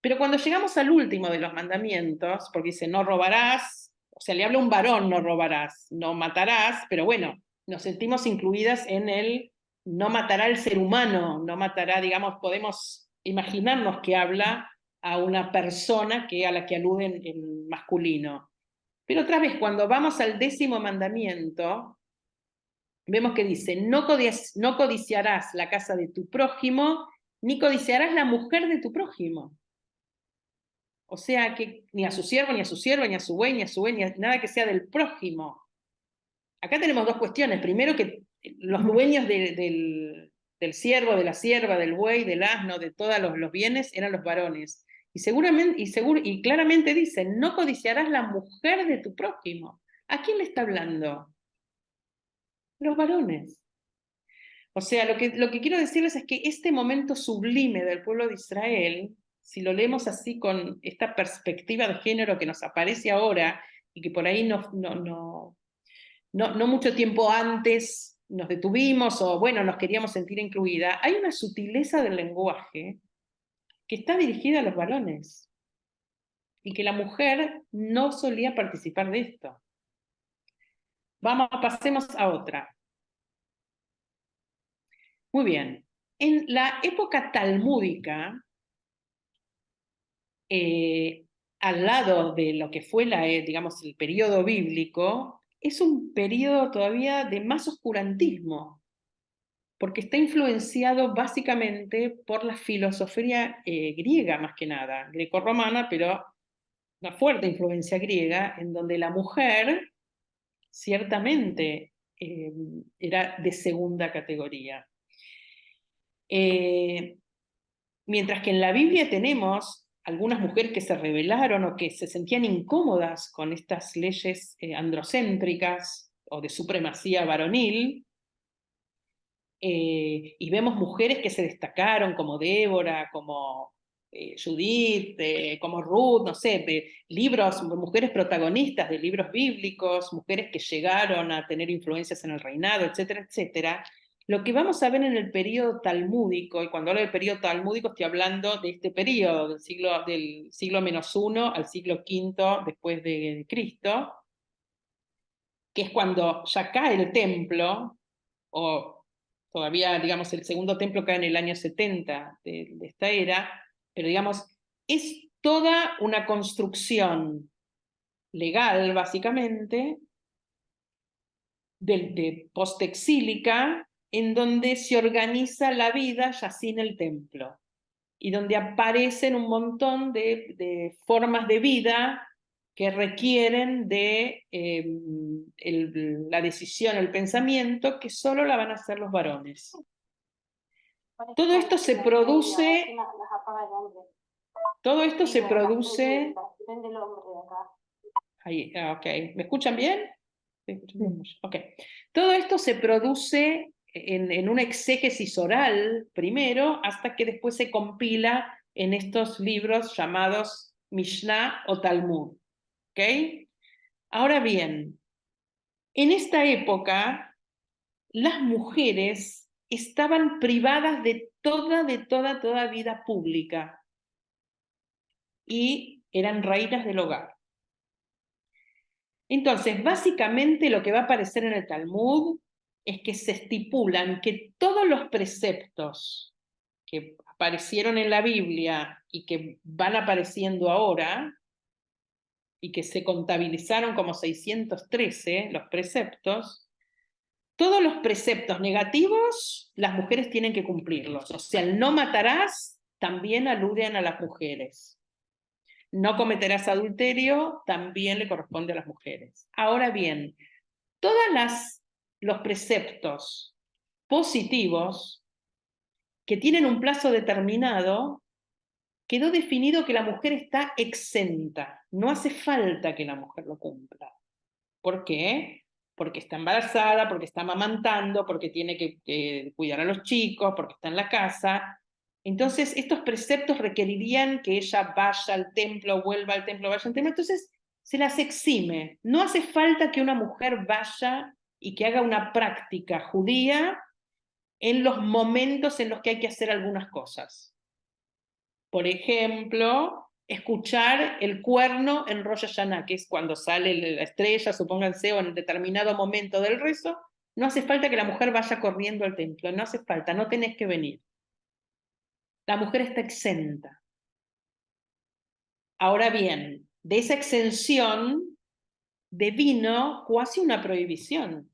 Pero cuando llegamos al último de los mandamientos, porque dice no robarás, o sea, le habla a un varón no robarás, no matarás, pero bueno, nos sentimos incluidas en el no matará al ser humano, no matará, digamos, podemos imaginarnos que habla a una persona a la que aluden en masculino. Pero otra vez, cuando vamos al 10º mandamiento, vemos que dice, no codiciarás la casa de tu prójimo, ni codiciarás la mujer de tu prójimo. O sea, que ni a su siervo, ni a su sierva, ni a su buey, ni a su buey, nada que sea del prójimo. Acá tenemos dos cuestiones. Primero, que los dueños del siervo, de la sierva, del buey, del asno, de todos los bienes, eran los varones. Y claramente dice, no codiciarás la mujer de tu prójimo. ¿A quién le está hablando? Los varones. O sea, lo que quiero decirles es que este momento sublime del pueblo de Israel, si lo leemos así con esta perspectiva de género que nos aparece ahora, y que por ahí no mucho tiempo antes nos detuvimos, o bueno, nos queríamos sentir incluida, hay una sutileza del lenguaje que está dirigida a los varones, y que la mujer no solía participar de esto. Pasemos a otra. Muy bien. En la época talmúdica, al lado de lo que fue digamos, el periodo bíblico, es un periodo todavía de más oscurantismo, porque está influenciado básicamente por la filosofía griega más que nada, grecorromana, pero una fuerte influencia griega, en donde la mujer ciertamente era de segunda categoría. Mientras que en la Biblia tenemos algunas mujeres que se rebelaron o que se sentían incómodas con estas leyes androcéntricas o de supremacía varonil, y vemos mujeres que se destacaron como Débora, como Judith, como Ruth, no sé, de libros, mujeres protagonistas de libros bíblicos, mujeres que llegaron a tener influencias en el reinado, etcétera, etcétera. Lo que vamos a ver en el periodo talmúdico, y cuando hablo del periodo talmúdico estoy hablando de este periodo, del siglo -1 al siglo V después de Cristo, que es cuando ya cae el templo, o todavía, digamos, el segundo templo cae en el año 70 de esta era, pero digamos, es toda una construcción legal, básicamente, de postexílica, en donde se organiza la vida ya sin el templo, y donde aparecen un montón de formas de vida que requieren de la decisión, el pensamiento, que solo la van a hacer los varones. Todo esto se produce... Todo esto se produce... Ahí, ok. ¿Me escuchan bien? Ok. Todo esto se produce en una exégesis oral primero, hasta que después se compila en estos libros llamados Mishnah o Talmud. ¿Ok? Ahora bien, en esta época, las mujeres estaban privadas de toda vida pública y eran reinas del hogar. Entonces, básicamente lo que va a aparecer en el Talmud es que se estipulan que todos los preceptos que aparecieron en la Biblia y que van apareciendo ahora, y que se contabilizaron como 613, los preceptos, todos los preceptos negativos, las mujeres tienen que cumplirlos. O sea, el no matarás también aluden a las mujeres. No cometerás adulterio también le corresponde a las mujeres. Ahora bien, todos los preceptos positivos que tienen un plazo determinado, quedó definido que la mujer está exenta. No hace falta que la mujer lo cumpla. ¿Por qué? Porque está embarazada, porque está amamantando, porque tiene que cuidar a los chicos, porque está en la casa. Entonces, estos preceptos requerirían que ella vaya al templo, vuelva al templo, vaya al templo. Entonces, se las exime. No hace falta que una mujer vaya y que haga una práctica judía en los momentos en los que hay que hacer algunas cosas. Por ejemplo, escuchar el cuerno en Rosh Hashanah, que es cuando sale la estrella, supónganse, o en determinado momento del rezo. No hace falta que la mujer vaya corriendo al templo, no hace falta, no tenés que venir. La mujer está exenta. Ahora bien, de esa exención devino casi una prohibición.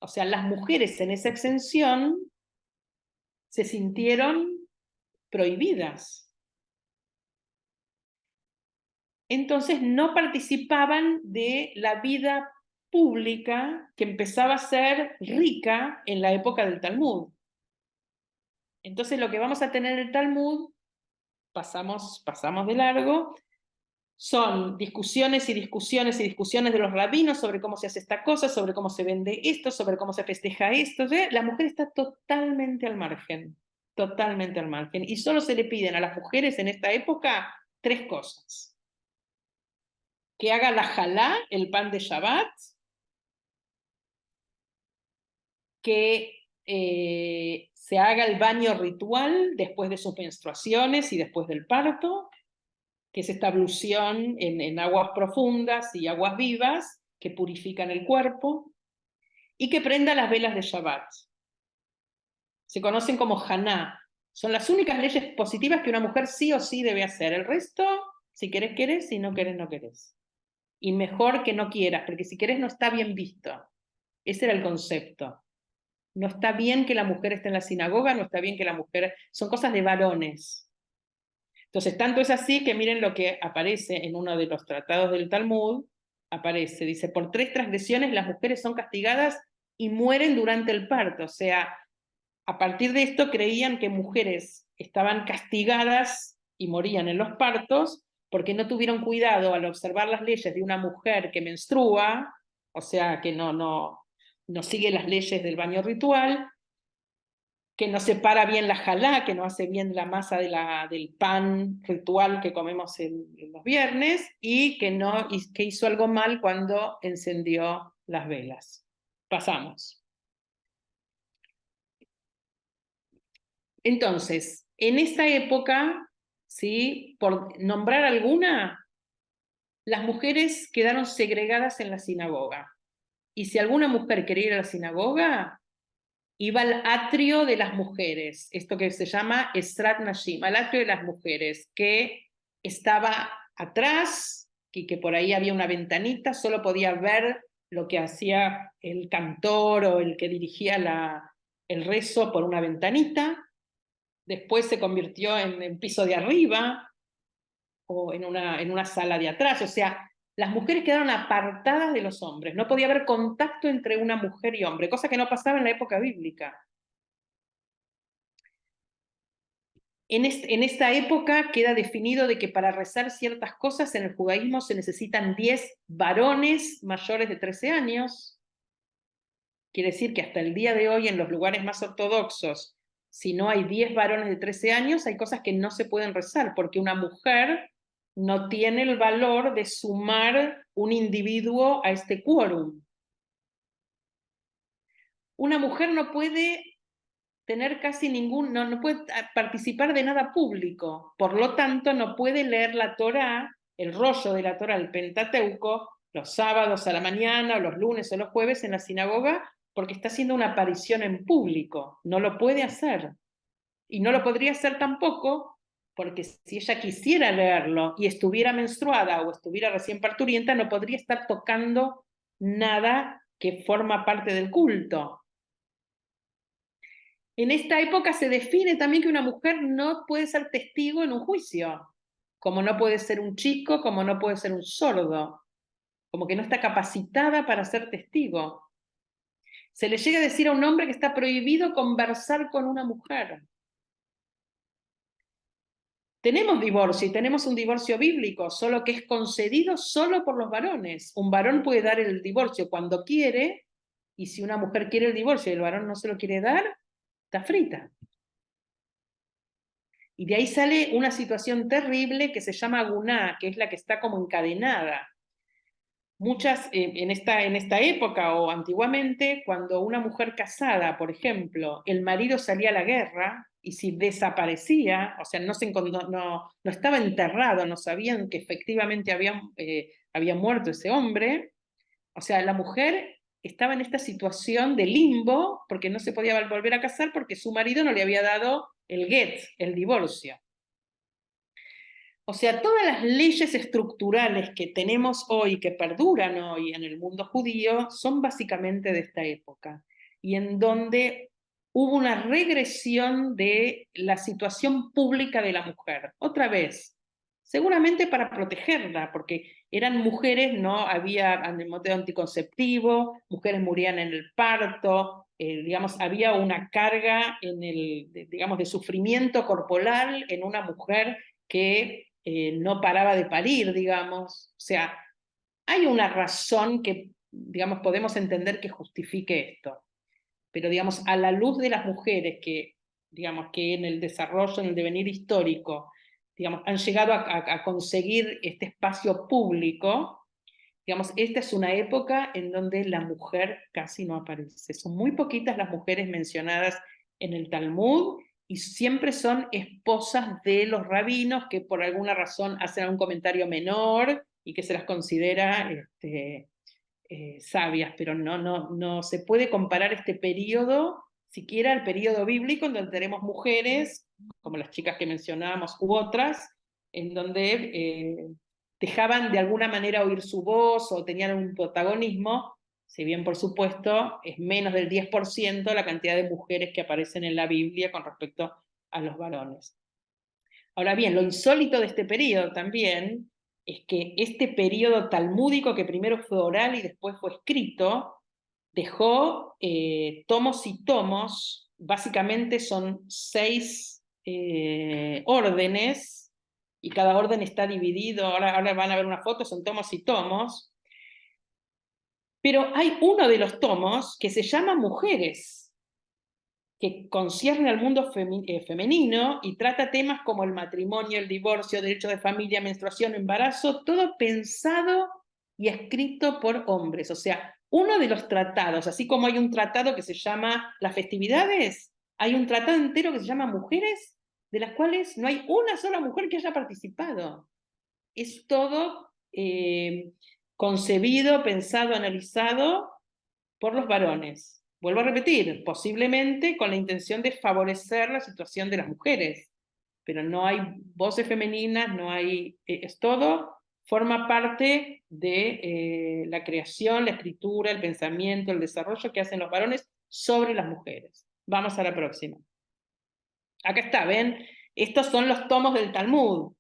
O sea, las mujeres en esa exención se sintieron prohibidas. Entonces no participaban de la vida pública que empezaba a ser rica en la época del Talmud. Entonces lo que vamos a tener en el Talmud, pasamos de largo, son discusiones y discusiones y discusiones de los rabinos sobre cómo se hace esta cosa, sobre cómo se vende esto, sobre cómo se festeja esto. La mujer está totalmente al margen, totalmente al margen. Y solo se le piden a las mujeres en esta época 3 cosas. Que haga la jalá, el pan de Shabbat, que se haga el baño ritual después de sus menstruaciones y después del parto, que es esta ablución en aguas profundas y aguas vivas que purifican el cuerpo, y que prenda las velas de Shabbat. Se conocen como Haná. Son las únicas leyes positivas que una mujer sí o sí debe hacer. El resto, si querés, querés, si no querés, no querés. Y mejor que no quieras, porque si querés no está bien visto. Ese era el concepto. No está bien que la mujer esté en la sinagoga, no está bien que la mujer... Son cosas de varones. Entonces, tanto es así que miren lo que aparece en uno de los tratados del Talmud, aparece, dice, por 3 transgresiones las mujeres son castigadas y mueren durante el parto. O sea, a partir de esto creían que mujeres estaban castigadas y morían en los partos porque no tuvieron cuidado al observar las leyes de una mujer que menstrua, o sea, que no sigue las leyes del baño ritual, que no separa bien la jalá, que no hace bien la masa del pan ritual que comemos en los viernes, y que hizo algo mal cuando encendió las velas. Pasamos. Entonces, en esta época, ¿sí? Por nombrar alguna, las mujeres quedaron segregadas en la sinagoga. Y si alguna mujer quería ir a la sinagoga, iba al atrio de las mujeres, esto que se llama Estrat Nashim, al atrio de las mujeres, que estaba atrás, y que por ahí había una ventanita, solo podía ver lo que hacía el cantor o el que dirigía el rezo por una ventanita. Después se convirtió en piso de arriba o en una sala de atrás. O sea, las mujeres quedaron apartadas de los hombres. No podía haber contacto entre una mujer y hombre, cosa que no pasaba en la época bíblica. En esta época queda definido de que para rezar ciertas cosas en el judaísmo se necesitan 10 varones mayores de 13 años. Quiere decir que hasta el día de hoy en los lugares más ortodoxos, si no hay 10 varones de 13 años, hay cosas que no se pueden rezar, porque una mujer no tiene el valor de sumar un individuo a este quórum. Una mujer no puede tener casi no puede participar de nada público, por lo tanto no puede leer la Torá, el rollo de la Torá, el Pentateuco, los sábados a la mañana, o los lunes o los jueves en la sinagoga, porque está haciendo una aparición en público, no lo puede hacer. Y no lo podría hacer tampoco porque si ella quisiera leerlo y estuviera menstruada o estuviera recién parturienta, no podría estar tocando nada que forma parte del culto. En esta época se define también que una mujer no puede ser testigo en un juicio, como no puede ser un chico, como no puede ser un sordo, como que no está capacitada para ser testigo. Se le llega a decir a un hombre que está prohibido conversar con una mujer. Tenemos divorcio y tenemos un divorcio bíblico, solo que es concedido solo por los varones. Un varón puede dar el divorcio cuando quiere, y si una mujer quiere el divorcio y el varón no se lo quiere dar, está frita. Y de ahí sale una situación terrible que se llama guná, que es la que está como encadenada. Muchas, en esta época o antiguamente, cuando una mujer casada, por ejemplo, el marido salía a la guerra y si desaparecía, o sea, no estaba enterrado, no sabían que efectivamente había muerto ese hombre, o sea, la mujer estaba en esta situación de limbo porque no se podía volver a casar porque su marido no le había dado el get, el divorcio. O sea, todas las leyes estructurales que tenemos hoy, que perduran hoy en el mundo judío, son básicamente de esta época, y en donde hubo una regresión de la situación pública de la mujer. Otra vez, seguramente para protegerla, porque eran mujeres, no había método anticonceptivo, mujeres morían en el parto, digamos, había una carga digamos, de sufrimiento corporal en una mujer que no paraba de parir, digamos. O sea, hay una razón que, digamos, podemos entender que justifique esto. Pero, digamos, a la luz de las mujeres que, digamos, que en el desarrollo, en el devenir histórico, digamos, han llegado a conseguir este espacio público, digamos, esta es una época en donde la mujer casi no aparece. Son muy poquitas las mujeres mencionadas en el Talmud, y siempre son esposas de los rabinos que por alguna razón hacen algún comentario menor y que se las considera sabias, pero no se puede comparar este periodo siquiera al periodo bíblico, en donde tenemos mujeres, como las chicas que mencionábamos, u otras, en donde dejaban de alguna manera oír su voz o tenían un protagonismo, si bien por supuesto es menos del 10% la cantidad de mujeres que aparecen en la Biblia con respecto a los varones. Ahora bien, lo insólito de este periodo también es que este periodo talmúdico, que primero fue oral y después fue escrito, dejó tomos y tomos, básicamente son 6 órdenes, y cada orden está dividido, ahora van a ver una foto, son tomos y tomos, pero hay uno de los tomos que se llama Mujeres, que concierne al mundo femenino y trata temas como el matrimonio, el divorcio, derecho de familia, menstruación, embarazo, todo pensado y escrito por hombres. O sea, uno de los tratados, así como hay un tratado que se llama Las festividades, hay un tratado entero que se llama Mujeres, de las cuales no hay una sola mujer que haya participado. Es todo concebido, pensado, analizado por los varones. Vuelvo a repetir, posiblemente con la intención de favorecer la situación de las mujeres, pero no hay voces femeninas, no hay, es todo, forma parte de la creación, la escritura, el pensamiento, el desarrollo que hacen los varones sobre las mujeres. Vamos a la próxima. Acá está, ¿ven? Estos son los tomos del Talmud.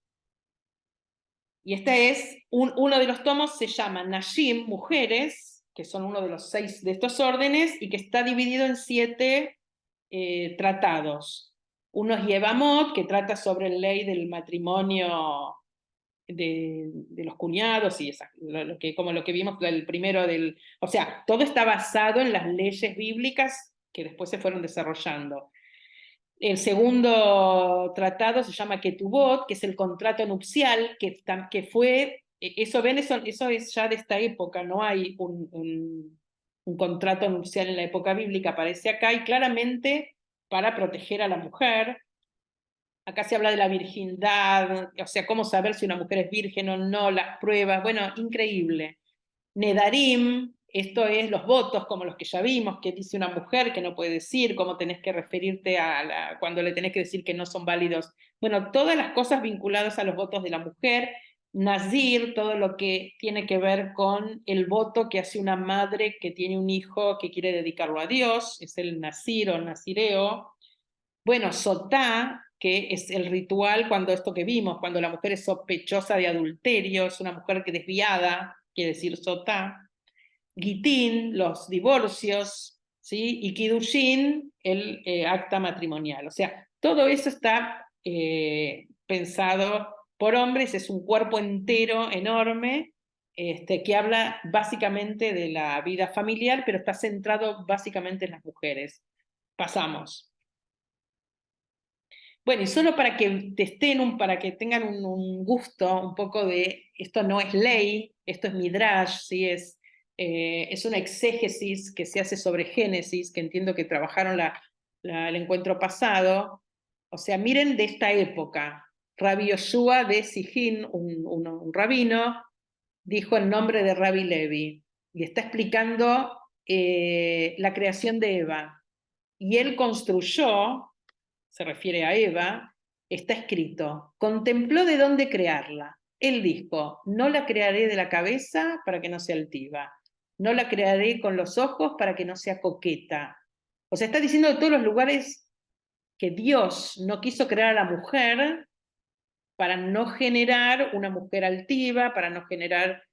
Y este es, uno de los tomos se llama Nashim, mujeres, que son uno de los 6 de estos órdenes, y que está dividido en 7 tratados. Uno es Yevamot, que trata sobre la ley del matrimonio de los cuñados, y como lo que vimos el primero del... O sea, todo está basado en las leyes bíblicas que después se fueron desarrollando. El segundo tratado se llama Ketubot, que es el contrato nupcial, que fue, eso ven, eso es ya de esta época, no hay un contrato nupcial en la época bíblica, aparece acá, y claramente para proteger a la mujer. Acá se habla de la virgindad, o sea, cómo saber si una mujer es virgen o no, las pruebas, bueno, increíble. Nedarim, esto es los votos como los que ya vimos, que dice una mujer que no puede decir, cómo tenés que referirte cuando le tenés que decir que no son válidos. Bueno, todas las cosas vinculadas a los votos de la mujer. Nazir, todo lo que tiene que ver con el voto que hace una madre que tiene un hijo que quiere dedicarlo a Dios, es el nazir o nazireo. Bueno, sotá, que es el ritual cuando esto que vimos, cuando la mujer es sospechosa de adulterio, es una mujer que desviada, quiere decir sotá. Gitín, los divorcios, ¿sí? Y Kidushin, el acta matrimonial. O sea, todo eso está pensado por hombres, es un cuerpo entero enorme que habla básicamente de la vida familiar, pero está centrado básicamente en las mujeres. Pasamos. Bueno, y solo para que para que tengan un gusto un poco de, esto no es ley, esto es midrash, ¿sí? Es una exégesis que se hace sobre Génesis, que entiendo que trabajaron el encuentro pasado. O sea, miren de esta época, Rabbi Yoshua de Sijin, un rabino, dijo en nombre de Rabbi Levi, y está explicando la creación de Eva. Y él construyó, se refiere a Eva, está escrito, contempló de dónde crearla. Él dijo, no la crearé de la cabeza para que no sea altiva, no la crearé con los ojos para que no sea coqueta. O sea, está diciendo de todos los lugares que Dios no quiso crear a la mujer para no generar una mujer altiva, para no generar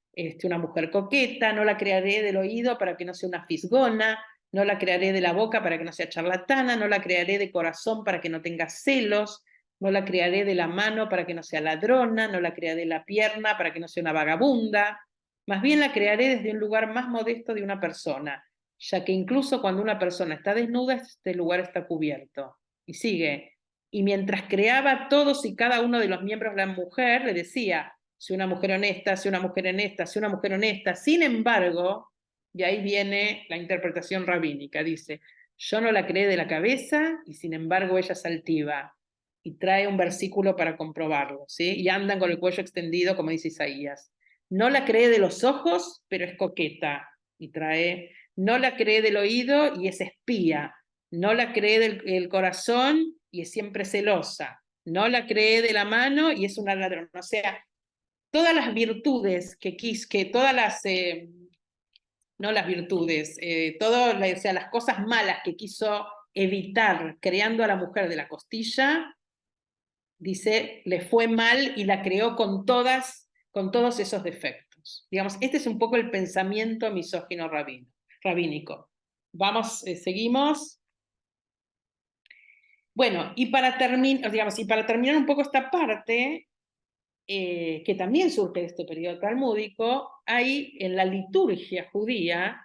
una mujer coqueta, no la crearé del oído para que no sea una fisgona, no la crearé de la boca para que no sea charlatana, no la crearé de corazón para que no tenga celos, no la crearé de la mano para que no sea ladrona, no la crearé de la pierna para que no sea una vagabunda, más bien la crearé desde un lugar más modesto de una persona, ya que incluso cuando una persona está desnuda, este lugar está cubierto. Y sigue, y mientras creaba todos y cada uno de los miembros de la mujer, le decía, soy una mujer honesta, soy una mujer honesta, soy una mujer honesta. Sin embargo, y ahí viene la interpretación rabínica, dice, yo no la creé de la cabeza y sin embargo ella es altiva. Y trae un versículo para comprobarlo, ¿sí? Y andan con el cuello extendido, como dice Isaías. No la creé de los ojos, pero es coqueta. Y trae, no la creé del oído y es espía. No la creé del corazón y es siempre celosa. No la creé de la mano y es una ladrona. O sea, todas las virtudes todas las, no las virtudes, o sea, las cosas malas que quiso evitar creando a la mujer de la costilla, dice, le fue mal y la creó con todos esos defectos. Digamos, este es un poco el pensamiento misógino rabínico. Vamos, seguimos. Bueno, y para terminar un poco esta parte, que también surge de este periodo talmúdico, hay en la liturgia judía,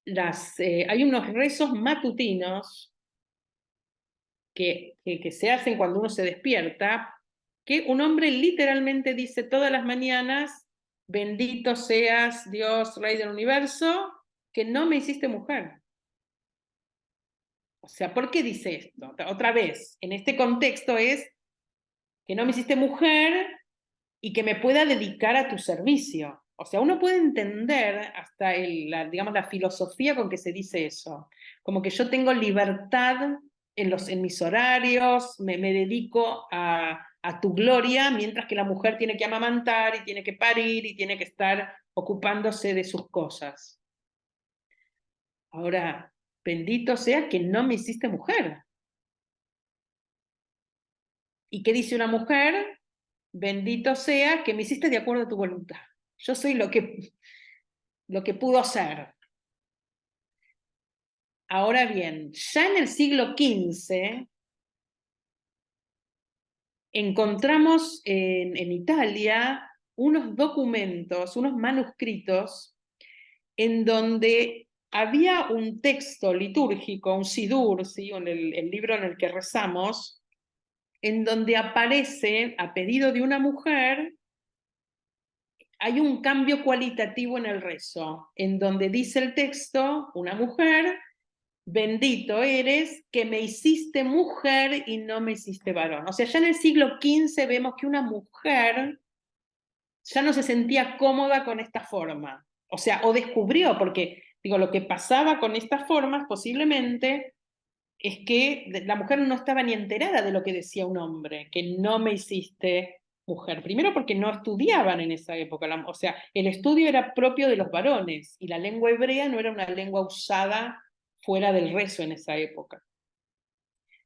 hay unos rezos matutinos que se hacen cuando uno se despierta, que un hombre literalmente dice todas las mañanas: bendito seas Dios, Rey del universo, que no me hiciste mujer. O sea, ¿por qué dice esto? Otra vez, en este contexto es que no me hiciste mujer y que me pueda dedicar a tu servicio. O sea, uno puede entender hasta digamos, la filosofía con que se dice eso. Como que yo tengo libertad en mis horarios, me dedico a tu gloria, mientras que la mujer tiene que amamantar y tiene que parir y tiene que estar ocupándose de sus cosas. Ahora, bendito sea que no me hiciste mujer. ¿Y qué dice una mujer? Bendito sea que me hiciste de acuerdo a tu voluntad. Yo soy lo que pudo ser. Ahora bien, ya en el siglo XV encontramos en Italia unos documentos, unos manuscritos, en donde había un texto litúrgico, un sidur, ¿sí? el libro en el que rezamos, en donde aparece, a pedido de una mujer, hay un cambio cualitativo en el rezo, en donde dice el texto, una mujer: bendito eres que me hiciste mujer y no me hiciste varón. O sea, ya en el siglo XV vemos que una mujer ya no se sentía cómoda con esta forma. O sea, o descubrió, porque digo, lo que pasaba con estas formas posiblemente es que la mujer no estaba ni enterada de lo que decía un hombre, que no me hiciste mujer. Primero porque no estudiaban en esa época, o sea, el estudio era propio de los varones y la lengua hebrea no era una lengua usada fuera del rezo en esa época.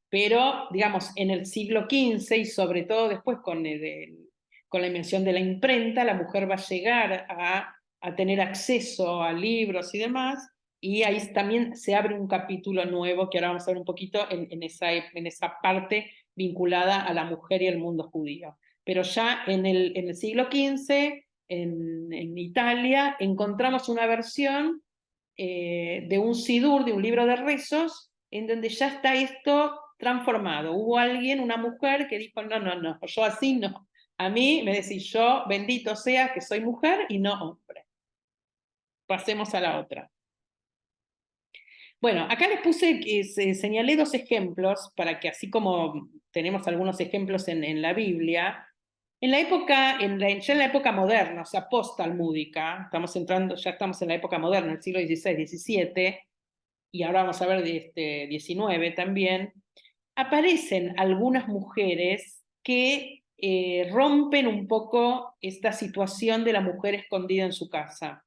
Pero, digamos, en el siglo XV y sobre todo después con la invención de la imprenta, la mujer va a llegar a tener acceso a libros y demás, y ahí también se abre un capítulo nuevo que ahora vamos a ver un poquito en esa parte vinculada a la mujer y el mundo judío. Pero ya en el siglo XV, en Italia, encontramos una versión de un sidur, de un libro de rezos, en donde ya está esto transformado. Hubo alguien, una mujer, que dijo: no, no, no, yo así no. A mí me decís, yo bendito sea que soy mujer y no hombre. Pasemos a la otra. Bueno, acá les puse, señalé dos ejemplos para que, así como tenemos algunos ejemplos en la Biblia, en la época, ya en la época moderna, o sea, post-talmúdica, ya estamos en la época moderna, el siglo XVI, XVII, y ahora vamos a ver de XIX también, aparecen algunas mujeres que rompen un poco esta situación de la mujer escondida en su casa.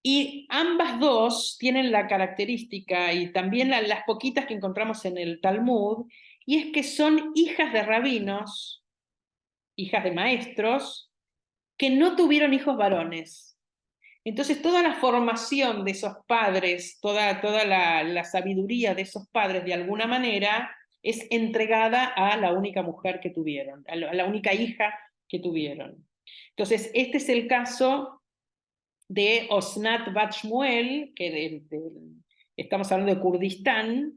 Y ambas dos tienen la característica, y también las poquitas que encontramos en el Talmud, y es que son hijas de rabinos, hijas de maestros, que no tuvieron hijos varones. Entonces toda la formación de esos padres, toda la sabiduría de esos padres de alguna manera es entregada a la única mujer que tuvieron, a la única hija que tuvieron. Entonces este es el caso de Osnat Bat Shmuel, que estamos hablando de Kurdistán,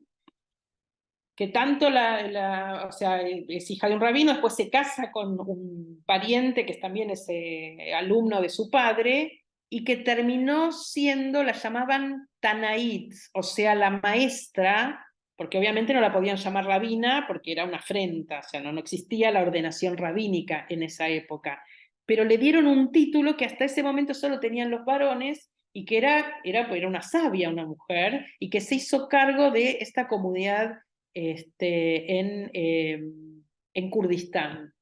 que tanto o sea, es hija de un rabino, después se casa con un pariente que también es alumno de su padre, y que terminó siendo, la llamaban Tanait, o sea, la maestra, porque obviamente no la podían llamar rabina porque era una afrenta, o sea, no existía la ordenación rabínica en esa época, pero le dieron un título que hasta ese momento solo tenían los varones, y que era una sabia, una mujer, y que se hizo cargo de esta comunidad en Kurdistán.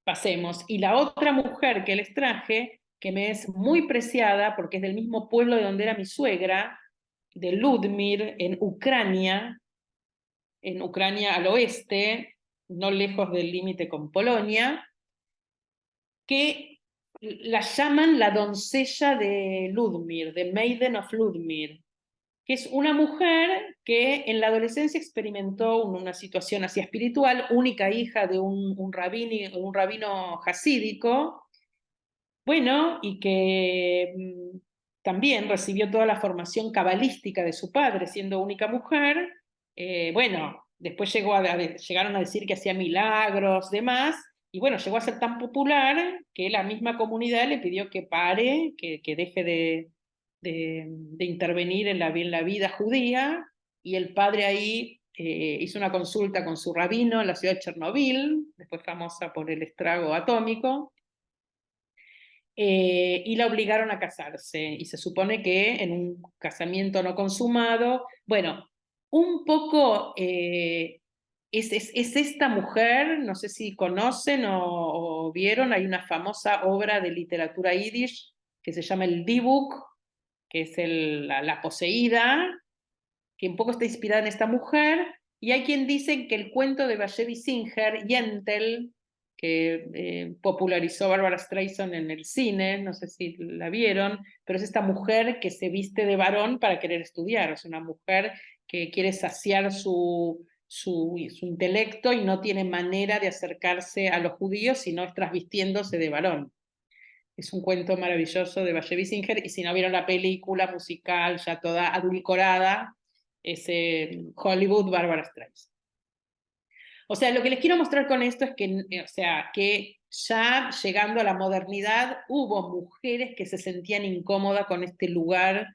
Pasemos. Y la otra mujer que les traje, que me es muy preciada porque es del mismo pueblo de donde era mi suegra, de Ludmir, en Ucrania, en Ucrania al oeste, no lejos del límite con Polonia, que la llaman la doncella de Ludmir, the Maiden of Ludmir, que es una mujer que en la adolescencia experimentó una situación así espiritual, única hija de un rabino jasídico, bueno, y que también recibió toda la formación cabalística de su padre, siendo única mujer. Bueno, después llegaron a decir que hacía milagros, demás, y bueno, llegó a ser tan popular que la misma comunidad le pidió que pare, que deje de intervenir en la vida judía, y el padre ahí hizo una consulta con su rabino en la ciudad de Chernobyl, después famosa por el estrago atómico, y la obligaron a casarse. Y se supone que en un casamiento no consumado, bueno, un poco es esta mujer, no sé si conocen o vieron, hay una famosa obra de literatura yiddish que se llama el Dibuk, que es la poseída, que un poco está inspirada en esta mujer, y hay quien dice que el cuento de Bashevi Singer, Yentl, que popularizó Barbara Streisand en el cine, no sé si la vieron, pero es esta mujer que se viste de varón para querer estudiar, es una mujer que quiere saciar su intelecto y no tiene manera de acercarse a los judíos sino es trasvistiéndose de varón. Es un cuento maravilloso de Bashevi Singer, y si no vieron la película musical ya toda adulcorada, es Hollywood Barbara Streisand. O sea, lo que les quiero mostrar con esto es que, o sea, que ya llegando a la modernidad hubo mujeres que se sentían incómodas con este lugar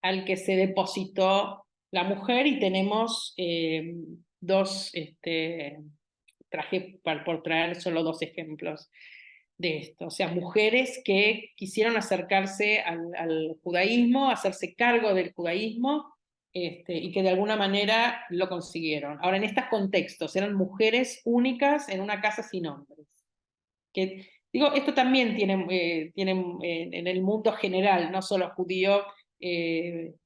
al que se depositó la mujer, y tenemos dos, traje por traer solo dos ejemplos de esto. O sea, mujeres que quisieron acercarse al judaísmo, hacerse cargo del judaísmo, y que de alguna manera lo consiguieron. Ahora, en estos contextos, eran mujeres únicas en una casa sin hombres. Que, digo, esto también tiene en el mundo general, no solo judío,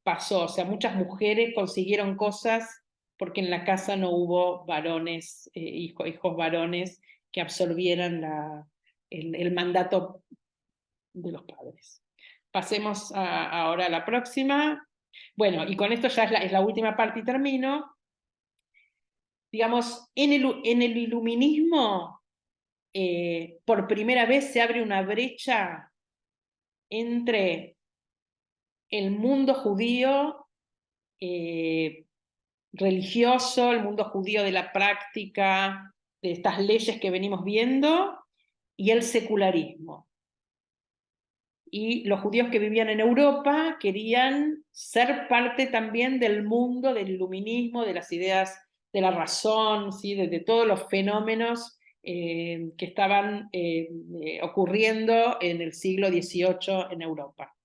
pasó. O sea, muchas mujeres consiguieron cosas porque en la casa no hubo varones, hijos varones que absorbieran el mandato de los padres. Pasemos ahora a la próxima. Bueno, y con esto ya es la última parte y termino. Digamos, en el iluminismo, por primera vez se abre una brecha entre el mundo judío religioso, el mundo judío de la práctica, de estas leyes que venimos viendo, y el secularismo. Y los judíos que vivían en Europa querían ser parte también del mundo del iluminismo, de las ideas de la razón, ¿sí? de todos los fenómenos que estaban ocurriendo en el siglo XVIII en Europa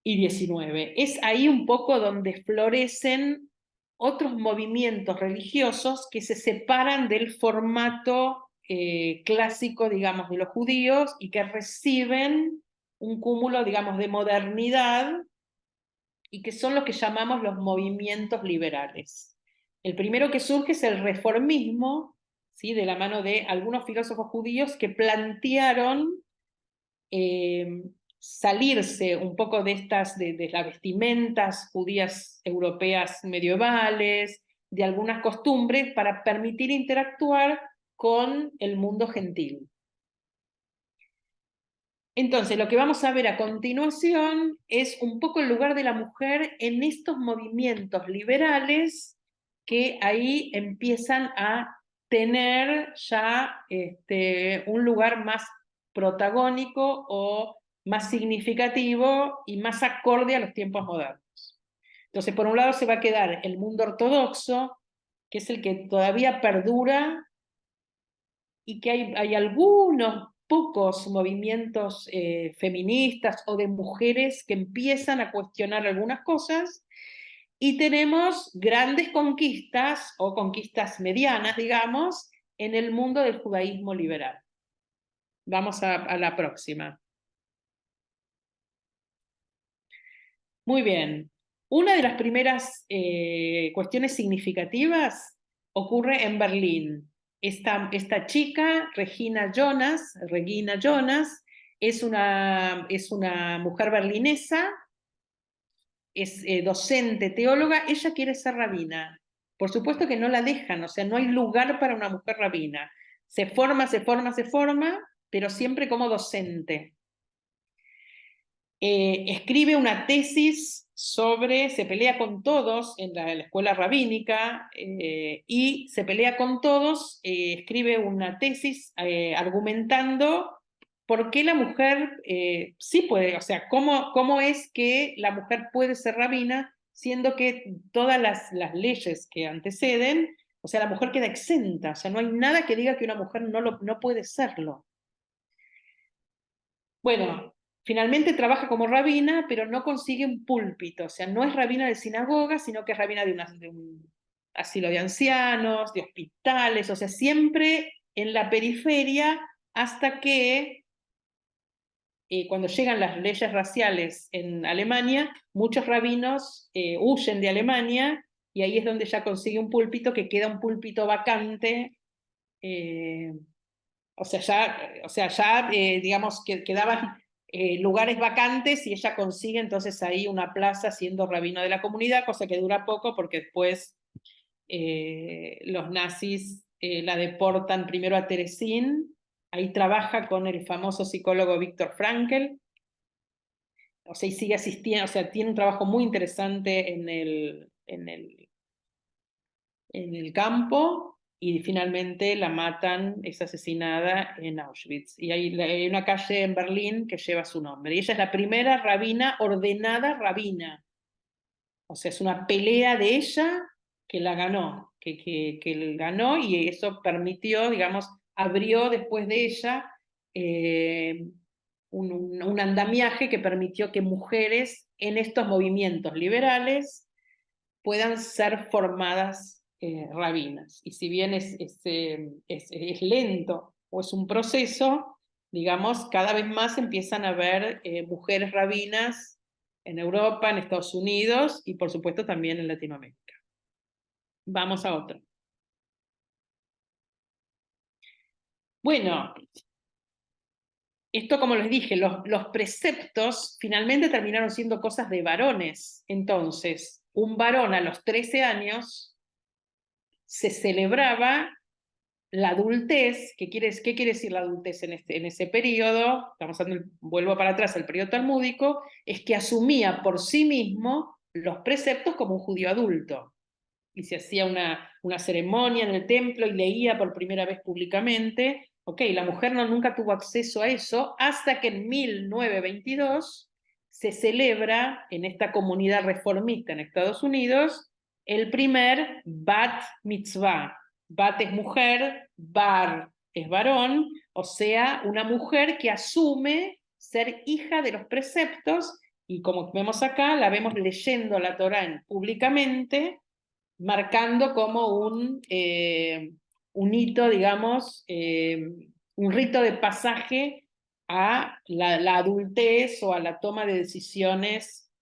y XIX. Es ahí un poco donde florecen otros movimientos religiosos que se separan del formato clásico, digamos, de los judíos, y que reciben un cúmulo, digamos, de modernidad, y que son los que llamamos los movimientos liberales. El primero que surge es el reformismo, ¿sí? De la mano de algunos filósofos judíos que plantearon salirse un poco de las vestimentas judías europeas medievales, de algunas costumbres, para permitir interactuar con el mundo gentil. Entonces, lo que vamos a ver a continuación es un poco el lugar de la mujer en estos movimientos liberales que ahí empiezan a tener ya un lugar más protagónico o más significativo y más acorde a los tiempos modernos. Entonces, por un lado se va a quedar el mundo ortodoxo, que es el que todavía perdura, y que hay algunos pocos movimientos feministas o de mujeres que empiezan a cuestionar algunas cosas, y tenemos grandes conquistas o conquistas medianas, digamos, en el mundo del judaísmo liberal. Vamos a la próxima. Muy bien. Una de las primeras cuestiones significativas ocurre en Berlín. Esta chica, Regina Jonas, es una mujer berlinesa, es docente, teóloga, ella quiere ser rabina. Por supuesto que no la dejan, o sea, no hay lugar para una mujer rabina. Se forma, pero siempre como docente. Escribe una tesis se pelea con todos en la escuela rabínica y se pelea con todos, escribe una tesis argumentando por qué la mujer sí puede, o sea, cómo es que la mujer puede ser rabina, siendo que todas las leyes que anteceden, o sea, la mujer queda exenta, o sea, no hay nada que diga que una mujer no puede serlo. Bueno, finalmente trabaja como rabina, pero no consigue un púlpito, o sea, no es rabina de sinagoga, sino que es rabina de un asilo de ancianos, de hospitales, o sea, siempre en la periferia, hasta que cuando llegan las leyes raciales en Alemania, muchos rabinos huyen de Alemania, y ahí es donde ya consigue un púlpito, que queda un púlpito vacante. O sea, ya digamos que quedaban lugares vacantes y ella consigue entonces ahí una plaza siendo rabino de la comunidad, cosa que dura poco porque después los nazis la deportan primero a Terezín, ahí trabaja con el famoso psicólogo Viktor Frankl, o sea, y sigue asistiendo, o sea, tiene un trabajo muy interesante en el campo, y finalmente la matan, es asesinada en Auschwitz. Y hay una calle en Berlín que lleva su nombre. Y ella es la primera rabina ordenada rabina. O sea, es una pelea de ella que la ganó, que ganó, y eso permitió, digamos, abrió después de ella un andamiaje que permitió que mujeres en estos movimientos liberales puedan ser formadas rabinas. Y si bien es lento o es un proceso, digamos, cada vez más empiezan a haber mujeres rabinas en Europa, en Estados Unidos y por supuesto también en Latinoamérica. Vamos a otro. Bueno, esto, como les dije, los preceptos finalmente terminaron siendo cosas de varones. Entonces, un varón a los 13 años se celebraba la adultez. ¿Qué quiere decir la adultez en ese periodo? Vuelvo para atrás al periodo talmúdico, es que asumía por sí mismo los preceptos como un judío adulto. Y se hacía una ceremonia en el templo y leía por primera vez públicamente. Ok, la mujer nunca tuvo acceso a eso hasta que en 1922 se celebra en esta comunidad reformista en Estados Unidos el primer Bat Mitzvah. Bat es mujer, Bar es varón, o sea, una mujer que asume ser hija de los preceptos, y como vemos acá, la vemos leyendo la Torá públicamente, marcando como un hito, digamos, un rito de pasaje a la adultez o a la toma de decisiones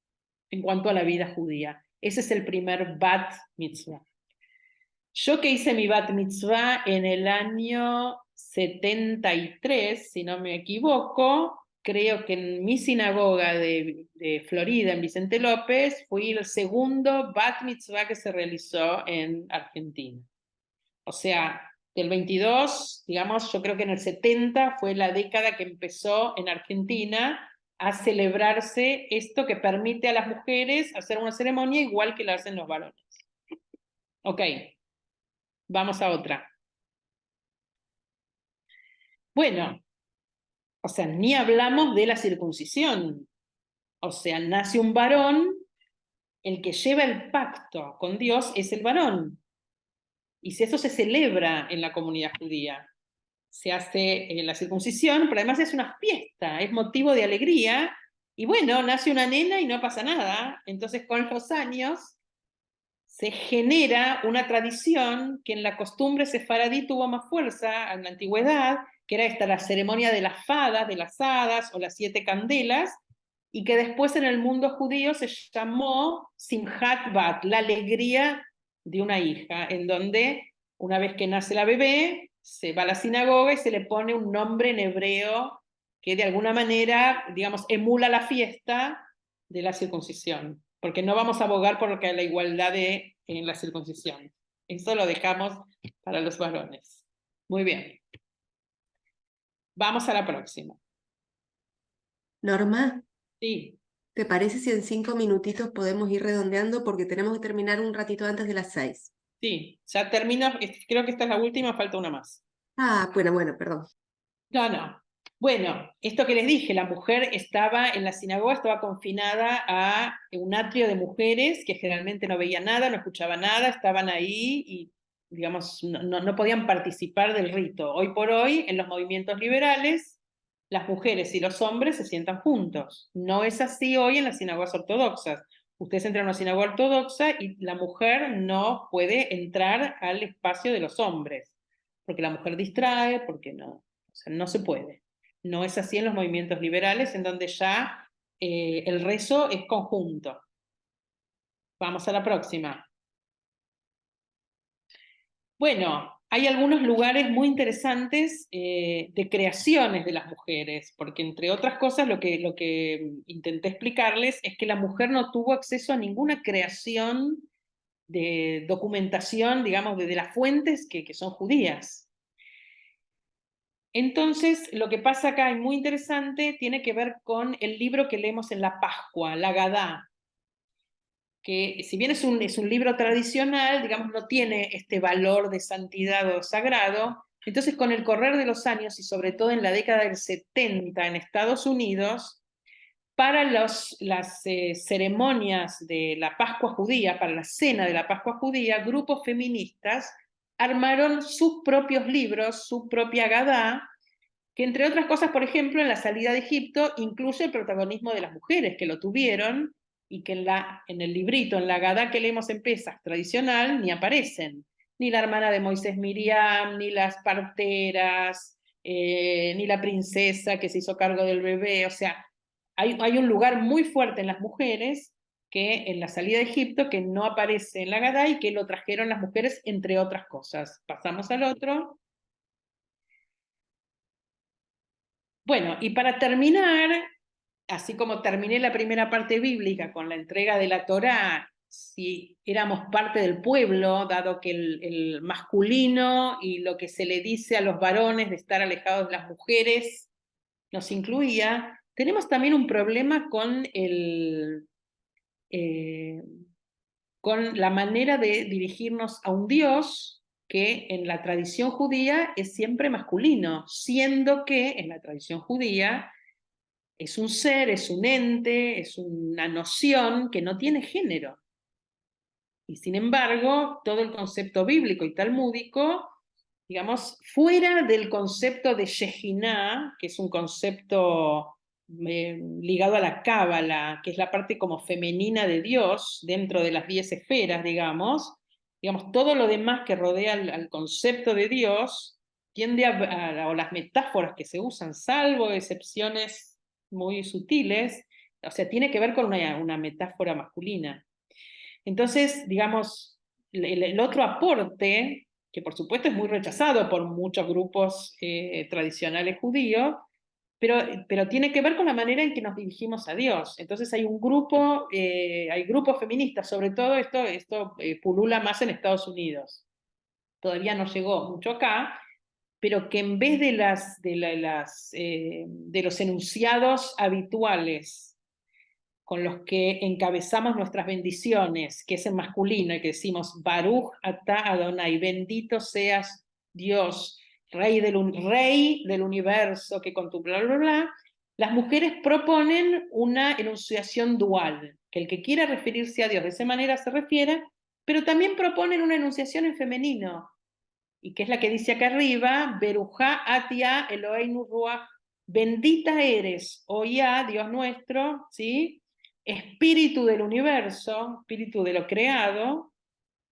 en cuanto a la vida judía. Ese es el primer Bat Mitzvah. Yo que hice mi Bat Mitzvah en el año 73, si no me equivoco, creo que en mi sinagoga de Florida, en Vicente López, fui el segundo Bat Mitzvah que se realizó en Argentina. O sea, del 22, digamos, yo creo que en el 70 fue la década que empezó en Argentina a celebrarse esto que permite a las mujeres hacer una ceremonia igual que la hacen los varones. Ok, vamos a otra. Bueno, o sea, ni hablamos de la circuncisión. O sea, nace un varón, el que lleva el pacto con Dios es el varón. Y si eso se celebra en la comunidad judía, se hace la circuncisión, pero además es una fiesta, es motivo de alegría, y bueno, nace una nena y no pasa nada. Entonces, con los años, se genera una tradición que en la costumbre sefaradí tuvo más fuerza en la antigüedad, que era esta, la ceremonia de las fadas, de las hadas, o las 7 candelas, y que después en el mundo judío se llamó Simchat Bat, la alegría de una hija, en donde una vez que nace la bebé, se va a la sinagoga y se le pone un nombre en hebreo que de alguna manera, digamos, emula la fiesta de la circuncisión, porque no vamos a abogar por la igualdad en la circuncisión. Eso lo dejamos para los varones. Muy bien. Vamos a la próxima. Norma, Sí, ¿te parece si en 5 minutitos podemos ir redondeando? Porque tenemos que terminar un ratito antes de las 6. sí, ya termino. Creo que esta es la última, falta una más. Ah, bueno, perdón. No, no. Bueno, esto que les dije, la mujer estaba en la sinagoga, estaba confinada a un atrio de mujeres que generalmente no veía nada, no escuchaba nada, estaban ahí y, digamos, no podían participar del rito. Hoy por hoy, en los movimientos liberales, las mujeres y los hombres se sientan juntos. No es así hoy en las sinagogas ortodoxas. Ustedes entran a una sinagoga ortodoxa y la mujer no puede entrar al espacio de los hombres, porque la mujer distrae, porque no. O sea, no se puede. No es así en los movimientos liberales, en donde ya el rezo es conjunto. Vamos a la próxima. Bueno, hay algunos lugares muy interesantes de creaciones de las mujeres, porque entre otras cosas lo que intenté explicarles es que la mujer no tuvo acceso a ninguna creación de documentación, digamos, de las fuentes que son judías. Entonces, lo que pasa acá es muy interesante, tiene que ver con el libro que leemos en la Pascua, la Agadá, que si bien es un libro tradicional, digamos, no tiene este valor de santidad o sagrado. Entonces, con el correr de los años, y sobre todo en la década del 70 en Estados Unidos, para las ceremonias de la Pascua judía, para la cena de la Pascua judía, grupos feministas armaron sus propios libros, su propia Agadá, que entre otras cosas, por ejemplo, en la salida de Egipto incluye el protagonismo de las mujeres que lo tuvieron y que en el librito, en la Agadá que leemos en Pesaj tradicional, ni aparecen. Ni la hermana de Moisés Miriam, ni las parteras, ni la princesa que se hizo cargo del bebé. O sea, hay un lugar muy fuerte en las mujeres que en la salida de Egipto que no aparece en la Agadá y que lo trajeron las mujeres, entre otras cosas. Pasamos al otro. Bueno, y para terminar, así como terminé la primera parte bíblica con la entrega de la Torá, si éramos parte del pueblo, dado que el masculino y lo que se le dice a los varones de estar alejados de las mujeres nos incluía, tenemos también un problema con la manera de dirigirnos a un Dios que en la tradición judía es siempre masculino, siendo que en la tradición judía es un ser, es un ente, es una noción que no tiene género. Y sin embargo, todo el concepto bíblico y talmúdico, digamos, fuera del concepto de Shejinah, que es un concepto ligado a la Cábala, que es la parte como femenina de Dios, dentro de las 10 esferas, digamos, todo lo demás que rodea al concepto de Dios tiende o las metáforas que se usan, salvo excepciones muy sutiles, o sea, tiene que ver con una metáfora masculina. Entonces, digamos, el otro aporte, que por supuesto es muy rechazado por muchos grupos tradicionales judíos, pero tiene que ver con la manera en que nos dirigimos a Dios. Entonces hay hay grupos feministas, sobre todo esto pulula más en Estados Unidos. Todavía no llegó mucho acá, pero que en vez de los enunciados habituales con los que encabezamos nuestras bendiciones, que es en masculino, y que decimos, Baruch atah Adonai, bendito seas Dios, rey del universo, que con tu bla, bla, bla, las mujeres proponen una enunciación dual, que el que quiera referirse a Dios de esa manera se refiere, pero también proponen una enunciación en femenino, y que es la que dice acá arriba, Berujá atia Eloheinu ruach, bendita eres, oh Yah, Dios nuestro, ¿sí? Espíritu del universo, espíritu de lo creado,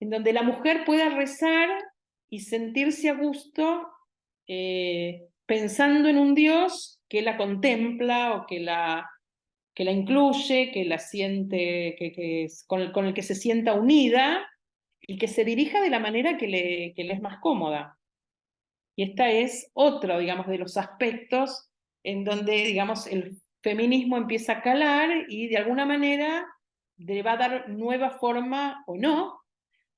en donde la mujer pueda rezar y sentirse a gusto pensando en un Dios que la contempla o que la que la incluye, que la siente, con el que se sienta unida y que se dirija de la manera que le es más cómoda. Y esta es otro, digamos, de los aspectos en donde, digamos, el feminismo empieza a calar y de alguna manera le va a dar nueva forma o no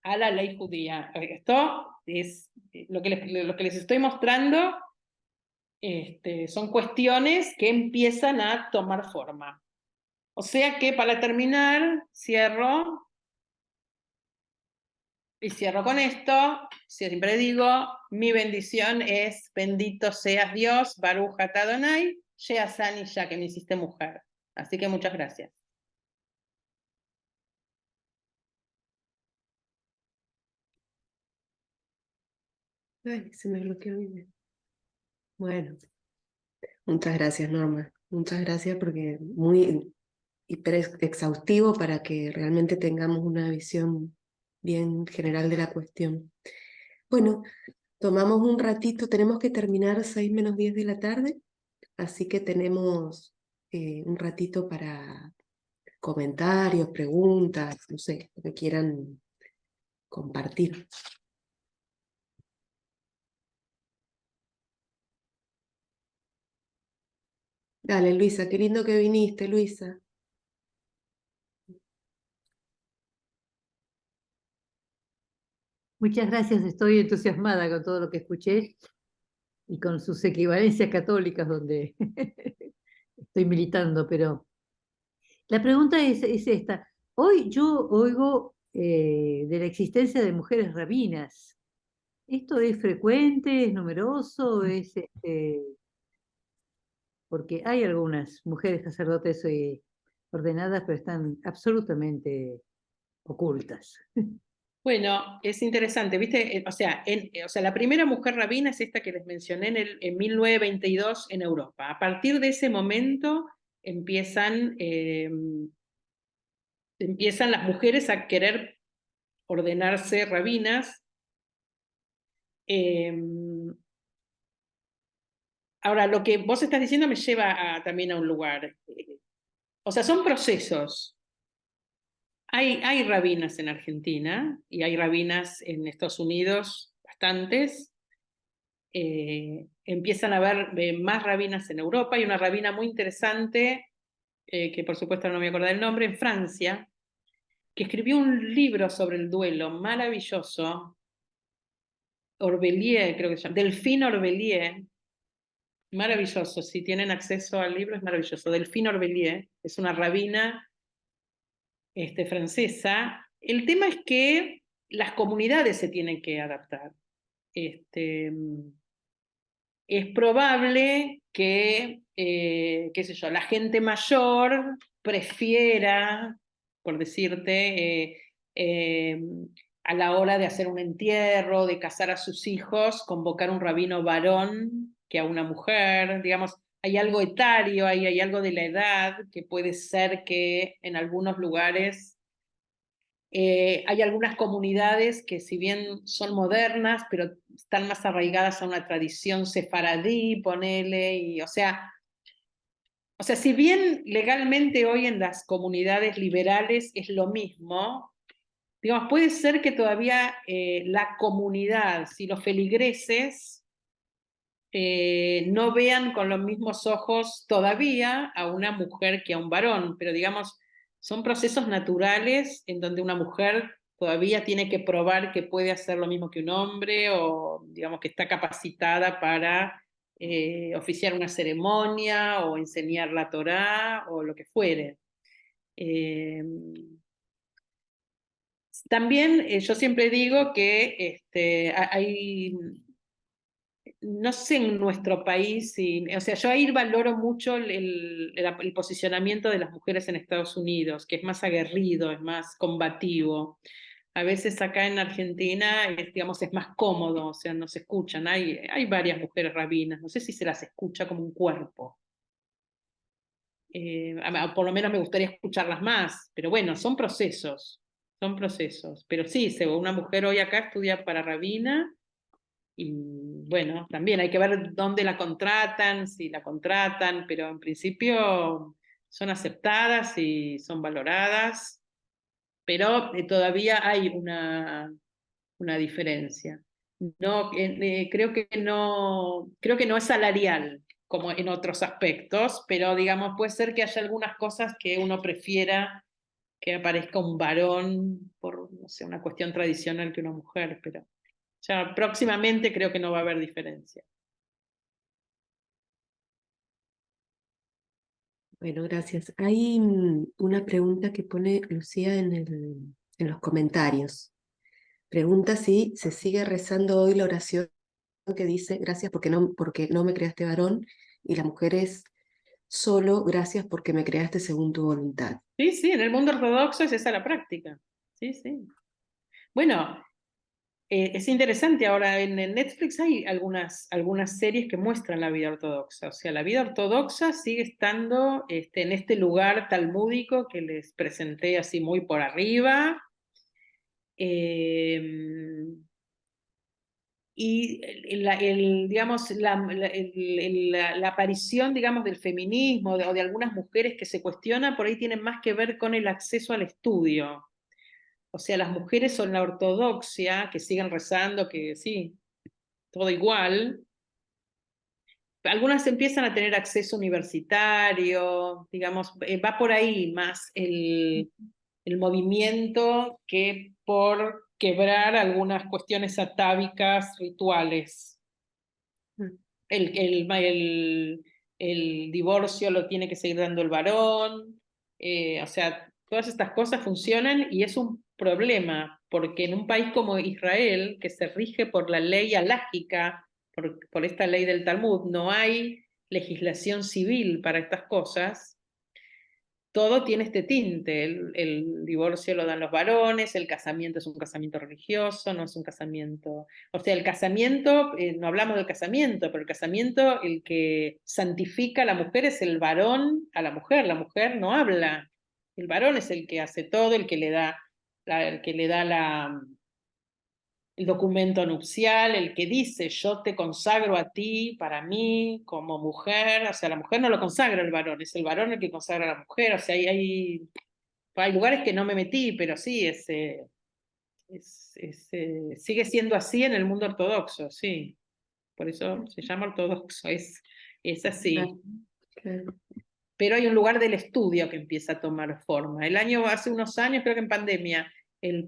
a la ley judía. Esto es lo que les estoy mostrando, son cuestiones que empiezan a tomar forma. O sea que para terminar, cierro, y cierro con esto, siempre digo, mi bendición es, bendito seas Dios, Baruch atah Adonai, She'asani ya que me hiciste mujer. Así que muchas gracias. Ay, se me bloqueó el video. Bueno, muchas gracias, Norma. Muchas gracias porque muy hiper exhaustivo para que realmente tengamos una visión bien general de la cuestión. Bueno, tomamos un ratito, tenemos que terminar 6 menos 10 de la tarde, así que tenemos un ratito para comentarios, preguntas, no sé, lo que quieran compartir. Dale, Luisa, qué lindo que viniste, Luisa. Muchas gracias, estoy entusiasmada con todo lo que escuché y con sus equivalencias católicas donde estoy militando, pero la pregunta es esta. Hoy yo oigo de la existencia de mujeres rabinas. ¿Esto es frecuente, es numeroso, porque hay algunas mujeres sacerdotes ordenadas, pero están absolutamente ocultas? Bueno, es interesante, ¿viste? O sea, la primera mujer rabina es esta que les mencioné en 1922 en Europa. A partir de ese momento empiezan las mujeres a querer ordenarse rabinas. Ahora, lo que vos estás diciendo me lleva también a un lugar. O sea, son procesos. Hay rabinas en Argentina y hay rabinas en Estados Unidos, bastantes. Empiezan a haber más rabinas en Europa. Hay una rabina muy interesante, que por supuesto no me voy a acordar el nombre, en Francia, que escribió un libro sobre el duelo maravilloso. Orbelier, creo que se llama, Delphine Orbelier, maravilloso, si tienen acceso al libro es maravilloso. Delphine Orbelier es una rabina francesa. El tema es que las comunidades se tienen que adaptar. Es probable que, qué sé yo, la gente mayor prefiera, por decirte, a la hora de hacer un entierro, de casar a sus hijos, convocar un rabino varón que a una mujer, digamos, hay algo etario, hay algo de la edad que puede ser que en algunos lugares hay algunas comunidades que si bien son modernas, pero están más arraigadas a una tradición sefaradí, ponele, y o sea, si bien legalmente hoy en las comunidades liberales es lo mismo, digamos, puede ser que todavía la comunidad, si los feligreses no vean con los mismos ojos todavía a una mujer que a un varón, pero digamos, son procesos naturales en donde una mujer todavía tiene que probar que puede hacer lo mismo que un hombre o digamos que está capacitada para oficiar una ceremonia o enseñar la Torá o lo que fuere. También yo siempre digo que hay no sé en nuestro país, o sea, yo ahí valoro mucho el posicionamiento de las mujeres en Estados Unidos, que es más aguerrido, es más combativo. A veces acá en Argentina digamos, es más cómodo, o sea, no se escuchan. Hay varias mujeres rabinas, no sé si se las escucha como un cuerpo. Por lo menos me gustaría escucharlas más, pero bueno, son procesos. Pero sí, una mujer hoy acá estudia para rabina. Y bueno, también hay que ver dónde la contratan, si la contratan, pero en principio son aceptadas y son valoradas, pero todavía hay una diferencia. No, creo que no es salarial, como en otros aspectos, pero digamos, puede ser que haya algunas cosas que uno prefiera que aparezca un varón por, no sé, una cuestión tradicional que una mujer, pero ya próximamente creo que no va a haber diferencia. Bueno, gracias. Hay una pregunta que pone Lucía en los comentarios. Pregunta si se sigue rezando hoy la oración que dice gracias porque no me creaste varón, y la mujer es solo gracias porque me creaste según tu voluntad. Sí, sí, en el mundo ortodoxo es esa la práctica. Sí, sí. Bueno, es interesante, ahora en Netflix hay algunas series que muestran la vida ortodoxa, o sea, la vida ortodoxa sigue estando en este lugar talmúdico que les presenté así muy por arriba, y digamos, la aparición, digamos, del feminismo o de algunas mujeres que se cuestionan, por ahí tienen más que ver con el acceso al estudio. O sea, las mujeres son la ortodoxia, que siguen rezando, que sí, todo igual. Algunas empiezan a tener acceso universitario, digamos, va por ahí más el movimiento que por quebrar algunas cuestiones atávicas rituales. Mm. El divorcio lo tiene que seguir dando el varón, o sea, todas estas cosas funcionan y es un problema, porque en un país como Israel, que se rige por la ley alágica, por esta ley del Talmud, no hay legislación civil para estas cosas. Todo tiene este tinte, el divorcio lo dan los varones, el casamiento es un casamiento religioso, no es un casamiento, o sea, el casamiento, no hablamos del casamiento, pero el casamiento, el que santifica a la mujer es el varón a la mujer no habla, el varón es el que hace todo, el que le da el documento nupcial, el que dice yo te consagro a ti, para mí, como mujer, o sea, la mujer no lo consagra el varón, es el varón el que consagra a la mujer, o sea, hay lugares que no me metí, pero sí, sigue siendo así en el mundo ortodoxo, sí, por eso se llama ortodoxo, es así. Claro. Pero hay un lugar del estudio que empieza a tomar forma. Hace unos años, creo que en pandemia, en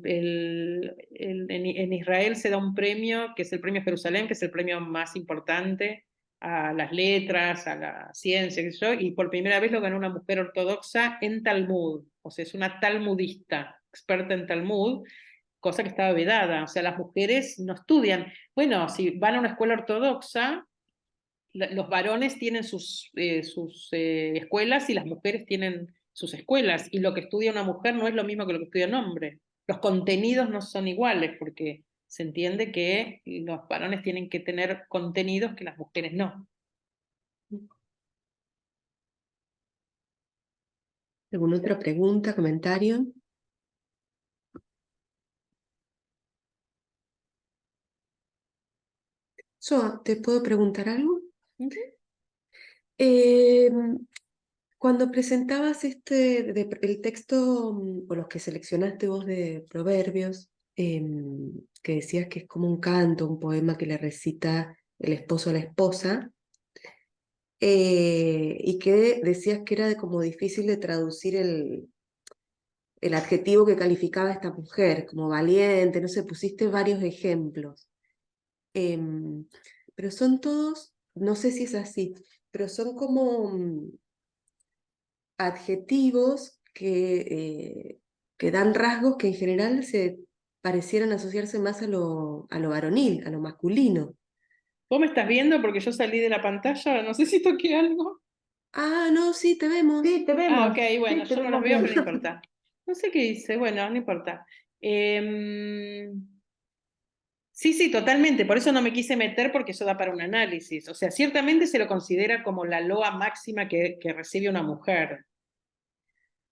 Israel se da un premio, que es el premio Jerusalén, que es el premio más importante a las letras, a la ciencia, qué sé yo, y por primera vez lo ganó una mujer ortodoxa en Talmud, o sea, es una talmudista, experta en Talmud, cosa que estaba vedada, o sea, las mujeres no estudian. Bueno, si van a una escuela ortodoxa, los varones tienen sus escuelas y las mujeres tienen sus escuelas, y lo que estudia una mujer no es lo mismo que lo que estudia un hombre. Los contenidos no son iguales porque se entiende que los varones tienen que tener contenidos que las mujeres no. ¿Alguna otra pregunta, comentario? Soa, ¿te puedo preguntar algo? Eh, Cuando presentabas el texto, o los que seleccionaste vos de Proverbios, que decías que es como un canto, un poema que le recita el esposo a la esposa, y que decías que era como difícil de traducir el adjetivo que calificaba a esta mujer, como valiente, no sé, pusiste varios ejemplos. Em, pero son todos, no sé si es así, pero son como adjetivos que dan rasgos que en general se parecieran asociarse más a lo varonil, a lo masculino. ¿Vos me estás viendo? Porque yo salí de la pantalla, no sé si toqué algo. Ah, no, sí, te vemos. Sí, te vemos. Ok, bueno, Sí, te yo no los vemos veo, bien. pero no importa. No sé qué hice, bueno, no importa. Sí, sí, totalmente. Por eso no me quise meter porque eso da para un análisis. O sea, ciertamente se lo considera como la loa máxima que recibe una mujer.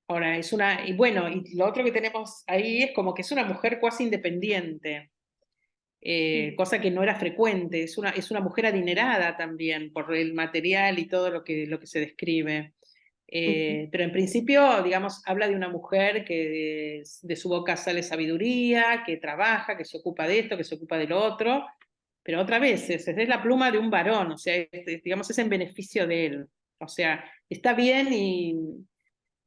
Ahora, y bueno, y lo otro que tenemos ahí es como que es una mujer cuasi independiente, cosa que no era frecuente. Es una mujer adinerada también por el material y todo lo que se describe. Pero en principio, digamos, habla de una mujer que de su boca sale sabiduría, que trabaja, que se ocupa de esto, que se ocupa de lo otro, pero otra vez es la pluma de un varón, o sea, digamos, es en beneficio de él. O sea, está bien y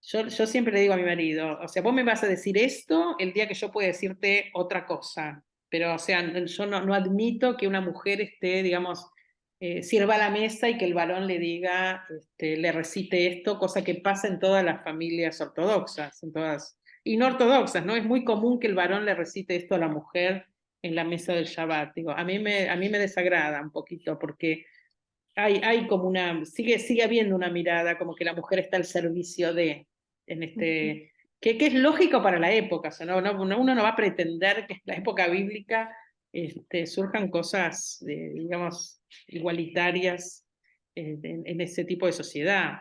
yo siempre le digo a mi marido, o sea, vos me vas a decir esto el día que yo pueda decirte otra cosa, pero o sea, yo no admito que una mujer esté, digamos, sirva a la mesa y que el varón le diga, le recite esto, cosa que pasa en todas las familias ortodoxas, en todas, y no ortodoxas, ¿no? Es muy común que el varón le recite esto a la mujer en la mesa del Shabbat. Digo, a mí me desagrada un poquito porque hay como sigue habiendo una mirada como que la mujer está al servicio de, que es lógico para la época, o sea, uno no va a pretender que en la época bíblica surjan cosas, digamos, igualitarias en ese tipo de sociedad.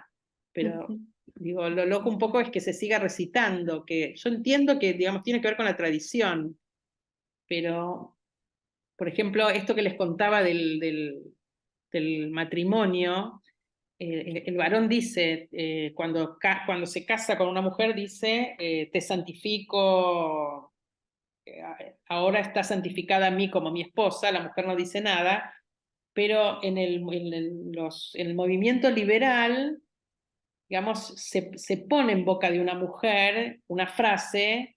Pero, digo, lo loco un poco es que se siga recitando, que yo entiendo que, digamos, tiene que ver con la tradición, pero, por ejemplo, esto que les contaba del matrimonio, el varón dice, cuando se casa con una mujer, dice, te santifico, ahora está santificada a mí como mi esposa, la mujer no dice nada, pero en el movimiento liberal, digamos, se pone en boca de una mujer una frase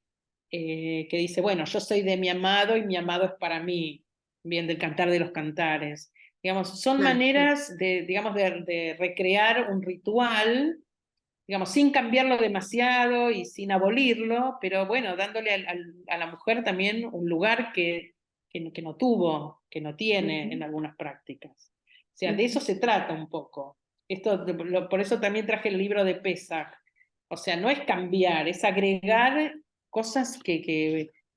que dice, bueno, yo soy de mi amado y mi amado es para mí, bien, del Cantar de los Cantares. Digamos, son Claro, maneras digamos, de recrear un ritual, digamos, sin cambiarlo demasiado y sin abolirlo, pero bueno, dándole a la mujer también un lugar que no tuvo, que no tiene en algunas prácticas. O sea, de eso se trata un poco. Por eso también traje el libro de Pesach. O sea, no es cambiar, es agregar cosas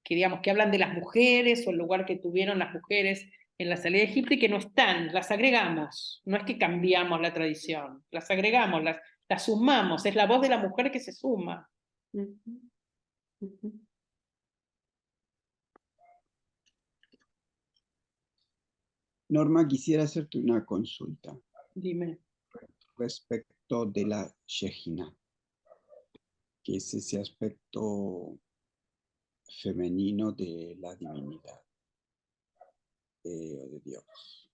digamos, que hablan de las mujeres o el lugar que tuvieron las mujeres en la salida de Egipto y que no están, las agregamos. No es que cambiamos la tradición, las agregamos, la sumamos, es la voz de la mujer que se suma. Norma, quisiera hacerte una consulta Dime. respecto de la Shejina, que es ese aspecto femenino de la divinidad o de Dios.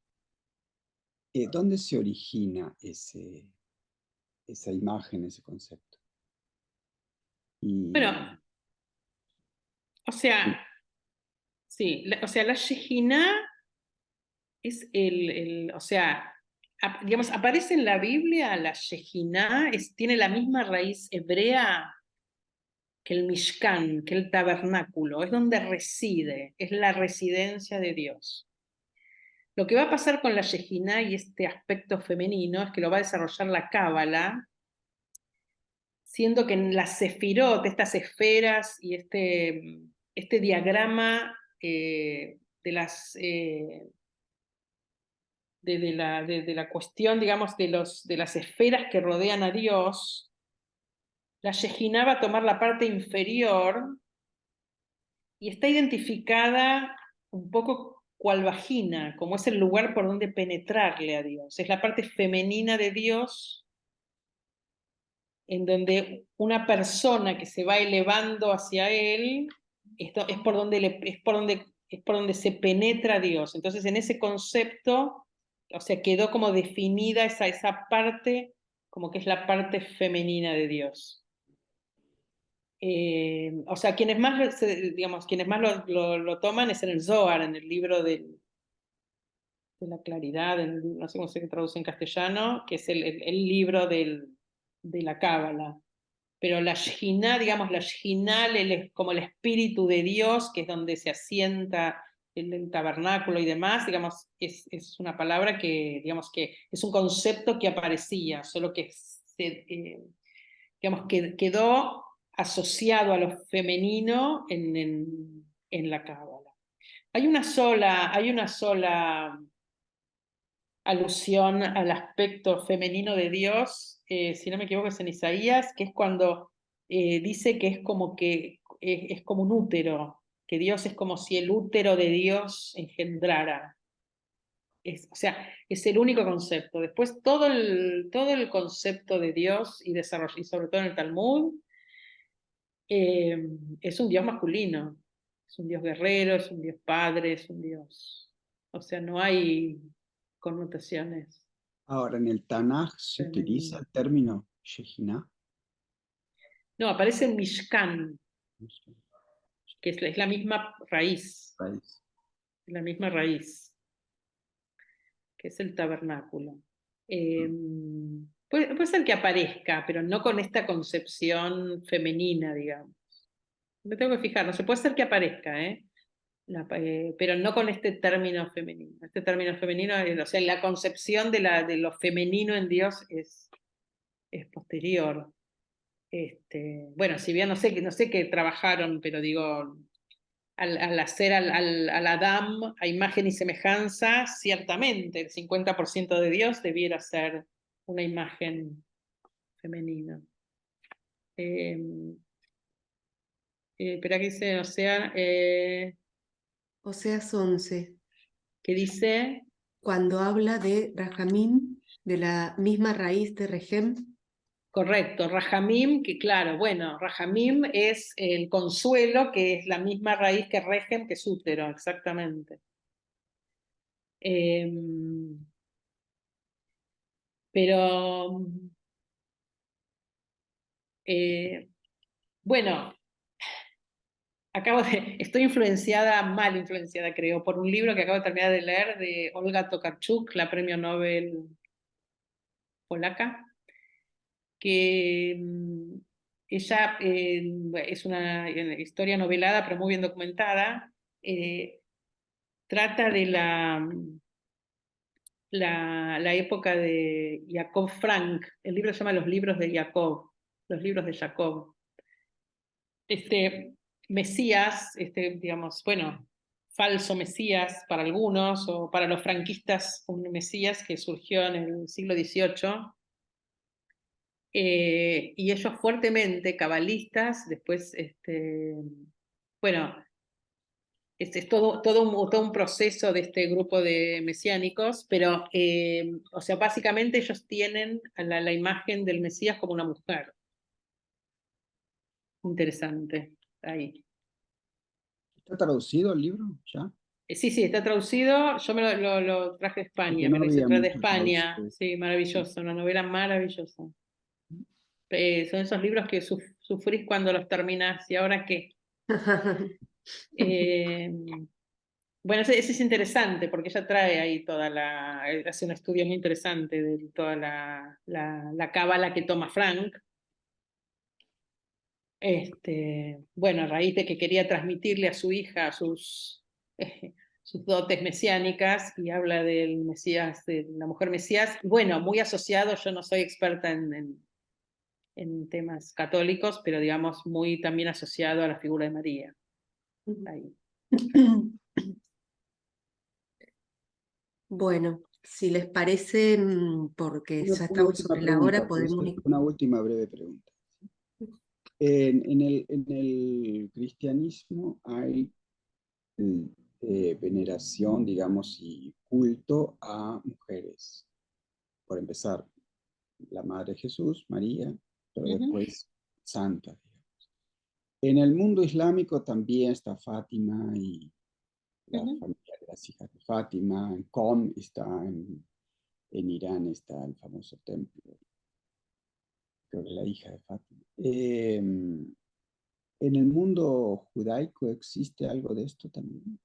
¿Dónde se origina esa imagen, ese concepto? Bueno, o sea, sí, o sea, la Shejina es o sea, digamos, aparece en la Biblia, la Shejina tiene la misma raíz hebrea que el Mishkan, que el tabernáculo, es donde reside, es la residencia de Dios. Lo que va a pasar con la Shejina y este aspecto femenino es que lo va a desarrollar la Cábala, siendo que en la Sefirot, estas esferas y este diagrama de la cuestión, digamos, de las esferas que rodean a Dios, la Shejina va a tomar la parte inferior y está identificada un poco cual vagina, como es el lugar por donde penetrarle a Dios. Es la parte femenina de Dios en donde una persona que se va elevando hacia él, esto es por donde se penetra a Dios. Entonces, en ese concepto, o sea, quedó como definida esa parte, como que es la parte femenina de Dios. O sea, quienes más lo toman es en el Zohar, en el libro de la claridad, no sé cómo se traduce en castellano, que es el libro de la Cábala. Pero la Shejina, digamos, la Shejina es como el espíritu de Dios, que es donde se asienta el tabernáculo y demás, digamos, es una palabra que, digamos, que es un concepto que aparecía, solo que digamos, que quedó asociado a lo femenino en la Cábala. Hay una sola alusión al aspecto femenino de Dios, si no me equivoco es en Isaías, que es cuando dice que es como un útero, que Dios es como si el útero de Dios engendrara. o sea, es el único concepto. Después todo el concepto de Dios y desarrollo, y sobre todo en el Talmud, es un Dios masculino, es un Dios guerrero, es un Dios padre, es un Dios... O sea, no hay connotaciones Ahora, en el Tanaj se utiliza femeninas. el término Shejina. No, aparece en Mishkan, que es la misma raíz, la misma raíz, que es el tabernáculo. Puede ser que aparezca, pero no con esta concepción femenina, digamos. Me tengo que fijar, no se puede ser que aparezca, pero no con este término femenino. Este término femenino, o sea, la concepción de lo femenino en Dios es posterior. Bueno, si bien no sé qué trabajaron, pero digo, al hacer al Adán a imagen y semejanza, ciertamente el 50% de Dios debiera ser una imagen femenina. Espera que dice, o sea, Oseas 11, que dice, cuando habla de Rajamín, de la misma raíz de Rejem. correcto, Rajamim, que claro, bueno, Rajamim es el consuelo, que es la misma raíz que Rejem, que es útero, exactamente. Pero, bueno, estoy influenciada, mal influenciada creo, por un libro que acabo de terminar de leer de Olga Tokarczuk, la premio Nobel polaca, que ella es una historia novelada, pero muy bien documentada, trata de la época de Jacob Frank. El libro se llama Los libros de Jacob, los libros de Jacob. Mesías, digamos, bueno, falso Mesías para algunos, o para los franquistas, un Mesías que surgió en el siglo XVIII, y ellos fuertemente cabalistas, después, bueno, es todo un proceso de este grupo de mesiánicos, pero, o sea, básicamente ellos tienen a la imagen del Mesías como una mujer. Interesante, ahí. ¿Está traducido el libro ya? Sí, está traducido. Yo lo traje de Porque España, me no lo hice había traer de muchas España. traducciones. Sí, maravilloso, una novela maravillosa. Son esos libros que sufrís cuando los terminás. ¿Y ahora qué? Eh, bueno, ese es interesante porque ella trae ahí hace un estudio muy interesante de toda la cábala que toma Frank. Bueno, a raíz de que quería transmitirle a su hija sus dotes mesiánicas, y habla del Mesías, de la mujer Mesías, bueno, muy asociado, yo no soy experta en temas católicos, pero digamos muy también asociado a la figura de María. Ahí. Bueno, si les parece, porque ya Una estamos última sobre la hora, pregunta, podemos ir. una última breve pregunta. En el cristianismo hay veneración, digamos, y culto a mujeres. Por empezar, la Madre de Jesús, María, pero después santas, digamos. En el mundo islámico también está Fátima y la familia de las hijas de Fátima. En Qom está, en Irán está el famoso templo, creo que la hija de Fátima. ¿En el mundo judaico existe algo de esto también?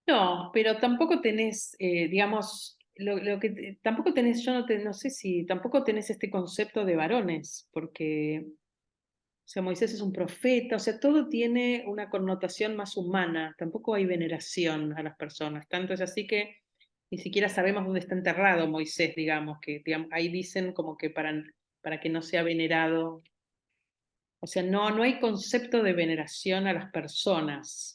No, pero tampoco tenés, digamos, lo que tampoco tenés, yo no sé si tampoco tenés este concepto de varones, porque, o sea, Moisés es un profeta, o sea, todo tiene una connotación más humana, tampoco hay veneración a las personas, tanto es así que ni siquiera sabemos dónde está enterrado Moisés, digamos, ahí dicen como que para que no sea venerado, o sea, no hay concepto de veneración a las personas.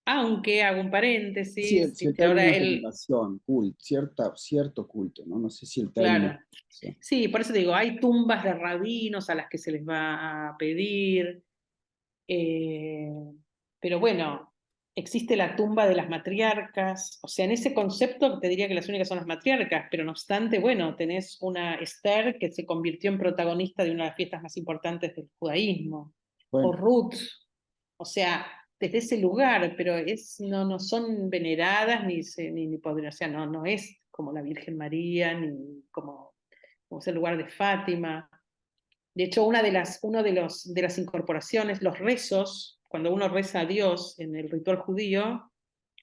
Aunque hago un Si paréntesis, el ahora término es veneración, cierto culto, ¿no? No sé si el término... claro, sí, por eso te digo, hay tumbas de rabinos a las que se les va a pedir, pero bueno, existe la tumba de las matriarcas, o sea, en ese concepto te diría que las únicas son las matriarcas, pero no obstante, bueno, tenés una Esther que se convirtió en protagonista de una de las fiestas más importantes del judaísmo, o Bueno, Ruth, o sea, desde ese lugar, pero no son veneradas ni podrían, o sea, no es como la Virgen María, ni como es el lugar de Fátima. De hecho, de las incorporaciones, los rezos, cuando uno reza a Dios en el ritual judío,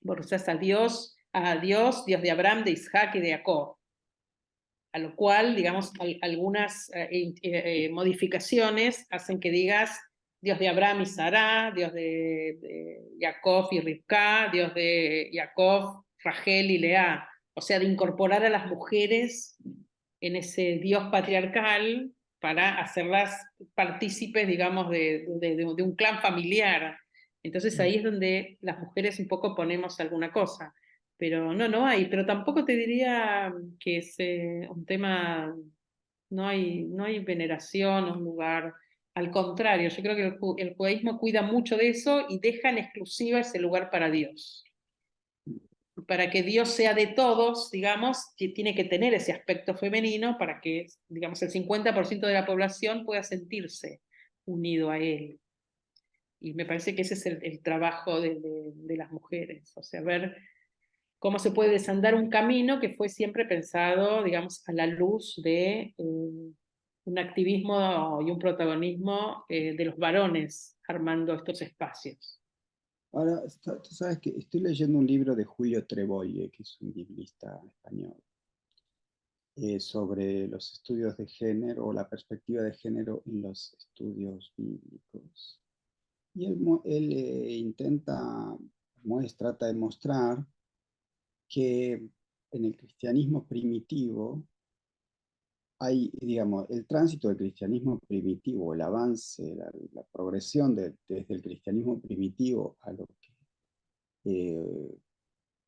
vos rezás a Dios, Dios de Abraham, de Isaac y de Jacob. A lo cual, digamos, algunas modificaciones hacen que digas Dios de Abraham y Sará, Dios de Jacob y Rivka, Dios de Jacob, Rachel y Lea. O sea, de incorporar a las mujeres en ese Dios patriarcal para hacerlas partícipes, digamos, de un clan familiar. Entonces ahí es donde las mujeres un poco ponemos alguna cosa. Pero no hay, pero tampoco te diría que es un tema, no hay veneración, un lugar. Al contrario, yo creo que el judaísmo cuida mucho de eso y deja en exclusiva ese lugar para Dios. Para que Dios sea de todos, digamos, tiene que tener ese aspecto femenino para que, digamos, el 50% de la población pueda sentirse unido a Él. Y me parece que ese es el trabajo de las mujeres, o sea, ver cómo se puede desandar un camino que fue siempre pensado, digamos, a la luz de un activismo y un protagonismo de los varones armando estos espacios. ahora, tú sabes que estoy leyendo un libro de Julio Treboille, que es un biblista español, sobre los estudios de género o la perspectiva de género en los estudios bíblicos. Y él trata de mostrar que en el cristianismo primitivo hay, digamos, el tránsito del cristianismo primitivo, el avance, la progresión desde el cristianismo primitivo a lo que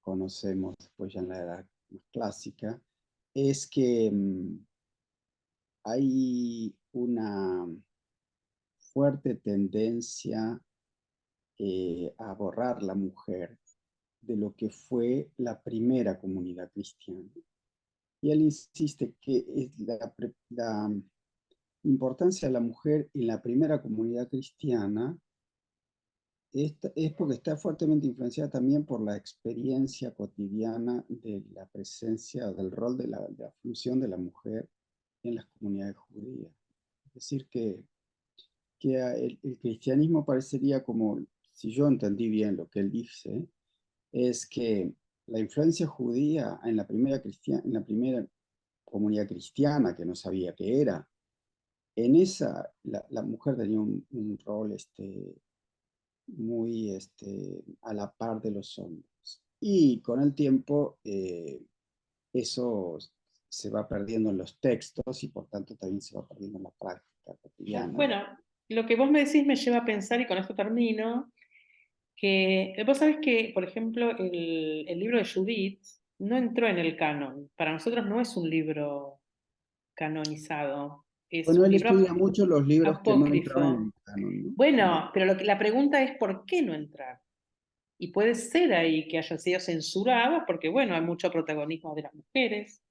conocemos después ya en la edad más clásica, es que hay una fuerte tendencia a borrar la mujer de lo que fue la primera comunidad cristiana. Y él insiste que la importancia de la mujer en la primera comunidad cristiana es porque está fuertemente influenciada también por la experiencia cotidiana de la presencia, del rol de la función de la mujer en las comunidades judías. Es decir, que el cristianismo parecería como, si yo entendí bien lo que él dice, es que la influencia judía en la primera comunidad cristiana, que no sabía qué era, en esa la mujer tenía un rol muy a la par de los hombres. Y con el tiempo eso se va perdiendo en los textos y por tanto también se va perdiendo en la práctica cotidiana. Bueno, lo que vos me decís me lleva a pensar, y con esto termino, que vos sabés que, por ejemplo, el libro de Judith no entró en el canon. Para nosotros no es un libro canonizado, es Bueno, un él libro estudia mucho los libros que no entraban en apócrifo. el canon, ¿no? Bueno, pero la pregunta es ¿por qué no entrar? Y puede ser ahí que hayan sido censurados porque, bueno, hay mucho protagonismo de las mujeres.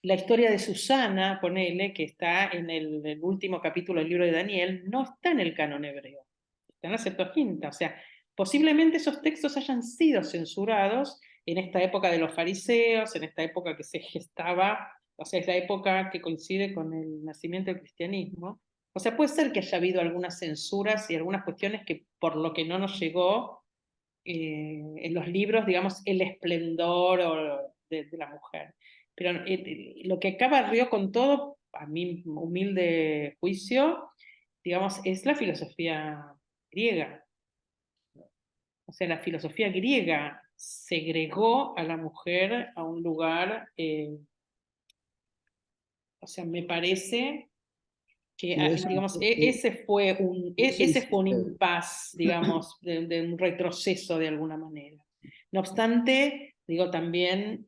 La historia de Susana, ponele, que está en el último capítulo del libro de Daniel, no está en el canon hebreo, está en la Septuaginta. O sea, posiblemente esos textos hayan sido censurados en esta época de los fariseos, en esta época que se gestaba, o sea, es la época que coincide con el nacimiento del cristianismo. O sea, puede ser que haya habido algunas censuras y algunas cuestiones que por lo que no nos llegó en los libros, digamos, el esplendor de la mujer. Pero lo que acaba Río con todo, a mi humilde juicio, digamos, es la filosofía griega. O sea, la filosofía griega segregó a la mujer a un lugar, o sea, me parece que, Sí, digamos, ese fue eso ese fue un insiste. impasse, digamos, de un retroceso de alguna manera. No obstante, digo también,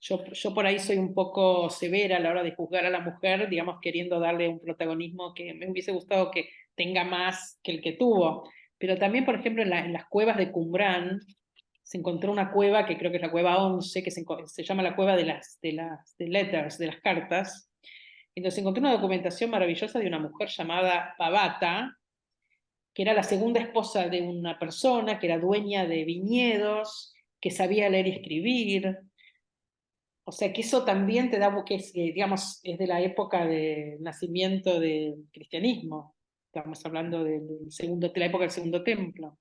yo por ahí soy un poco severa a la hora de juzgar a la mujer, digamos, queriendo darle un protagonismo que me hubiese gustado que tenga más que el que tuvo. pero también, por ejemplo, en las cuevas de Qumran se encontró una cueva, que creo que es la cueva 11, que se llama la cueva de las letters, de las cartas. Entonces encontré una documentación maravillosa de una mujer llamada Pavata, que era la segunda esposa de una persona, que era dueña de viñedos, que sabía leer y escribir. O sea que eso también te da, digamos, es de la época del nacimiento del cristianismo. Estamos hablando de la época del Segundo Templo.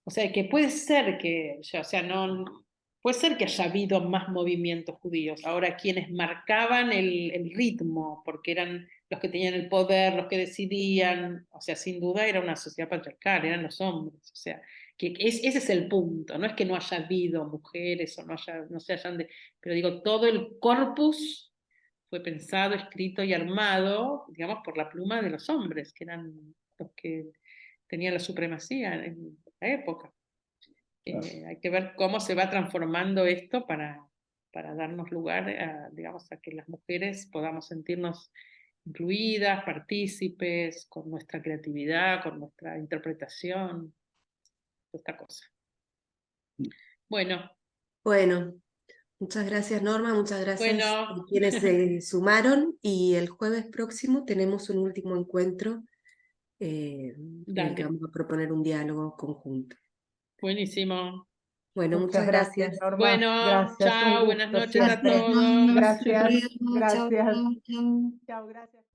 O sea que puede ser que, o sea, no, puede ser que haya habido más movimientos judíos. Ahora, quienes marcaban el ritmo, porque eran los que tenían el poder, los que decidían, o sea, sin duda era una sociedad patriarcal, eran los hombres. O sea, ese es el punto. No es que no haya habido mujeres o no se hayan pero digo, todo el corpus fue pensado, escrito y armado, digamos, por la pluma de los hombres, que eran los que tenían la supremacía en la época. Hay que ver cómo se va transformando esto para darnos lugar digamos, a que las mujeres podamos sentirnos incluidas, partícipes, con nuestra creatividad, con nuestra interpretación, esta cosa. Bueno. Bueno, muchas gracias Norma, muchas gracias a Bueno. quienes se sumaron, y el jueves próximo tenemos un último encuentro en el que vamos a proponer un diálogo conjunto. Buenísimo. Bueno, muchas gracias. Norma. Bueno, gracias, chao, un buenas gusto noches a siempre. todos. Gracias, Chao, gracias. chao. Chao, gracias.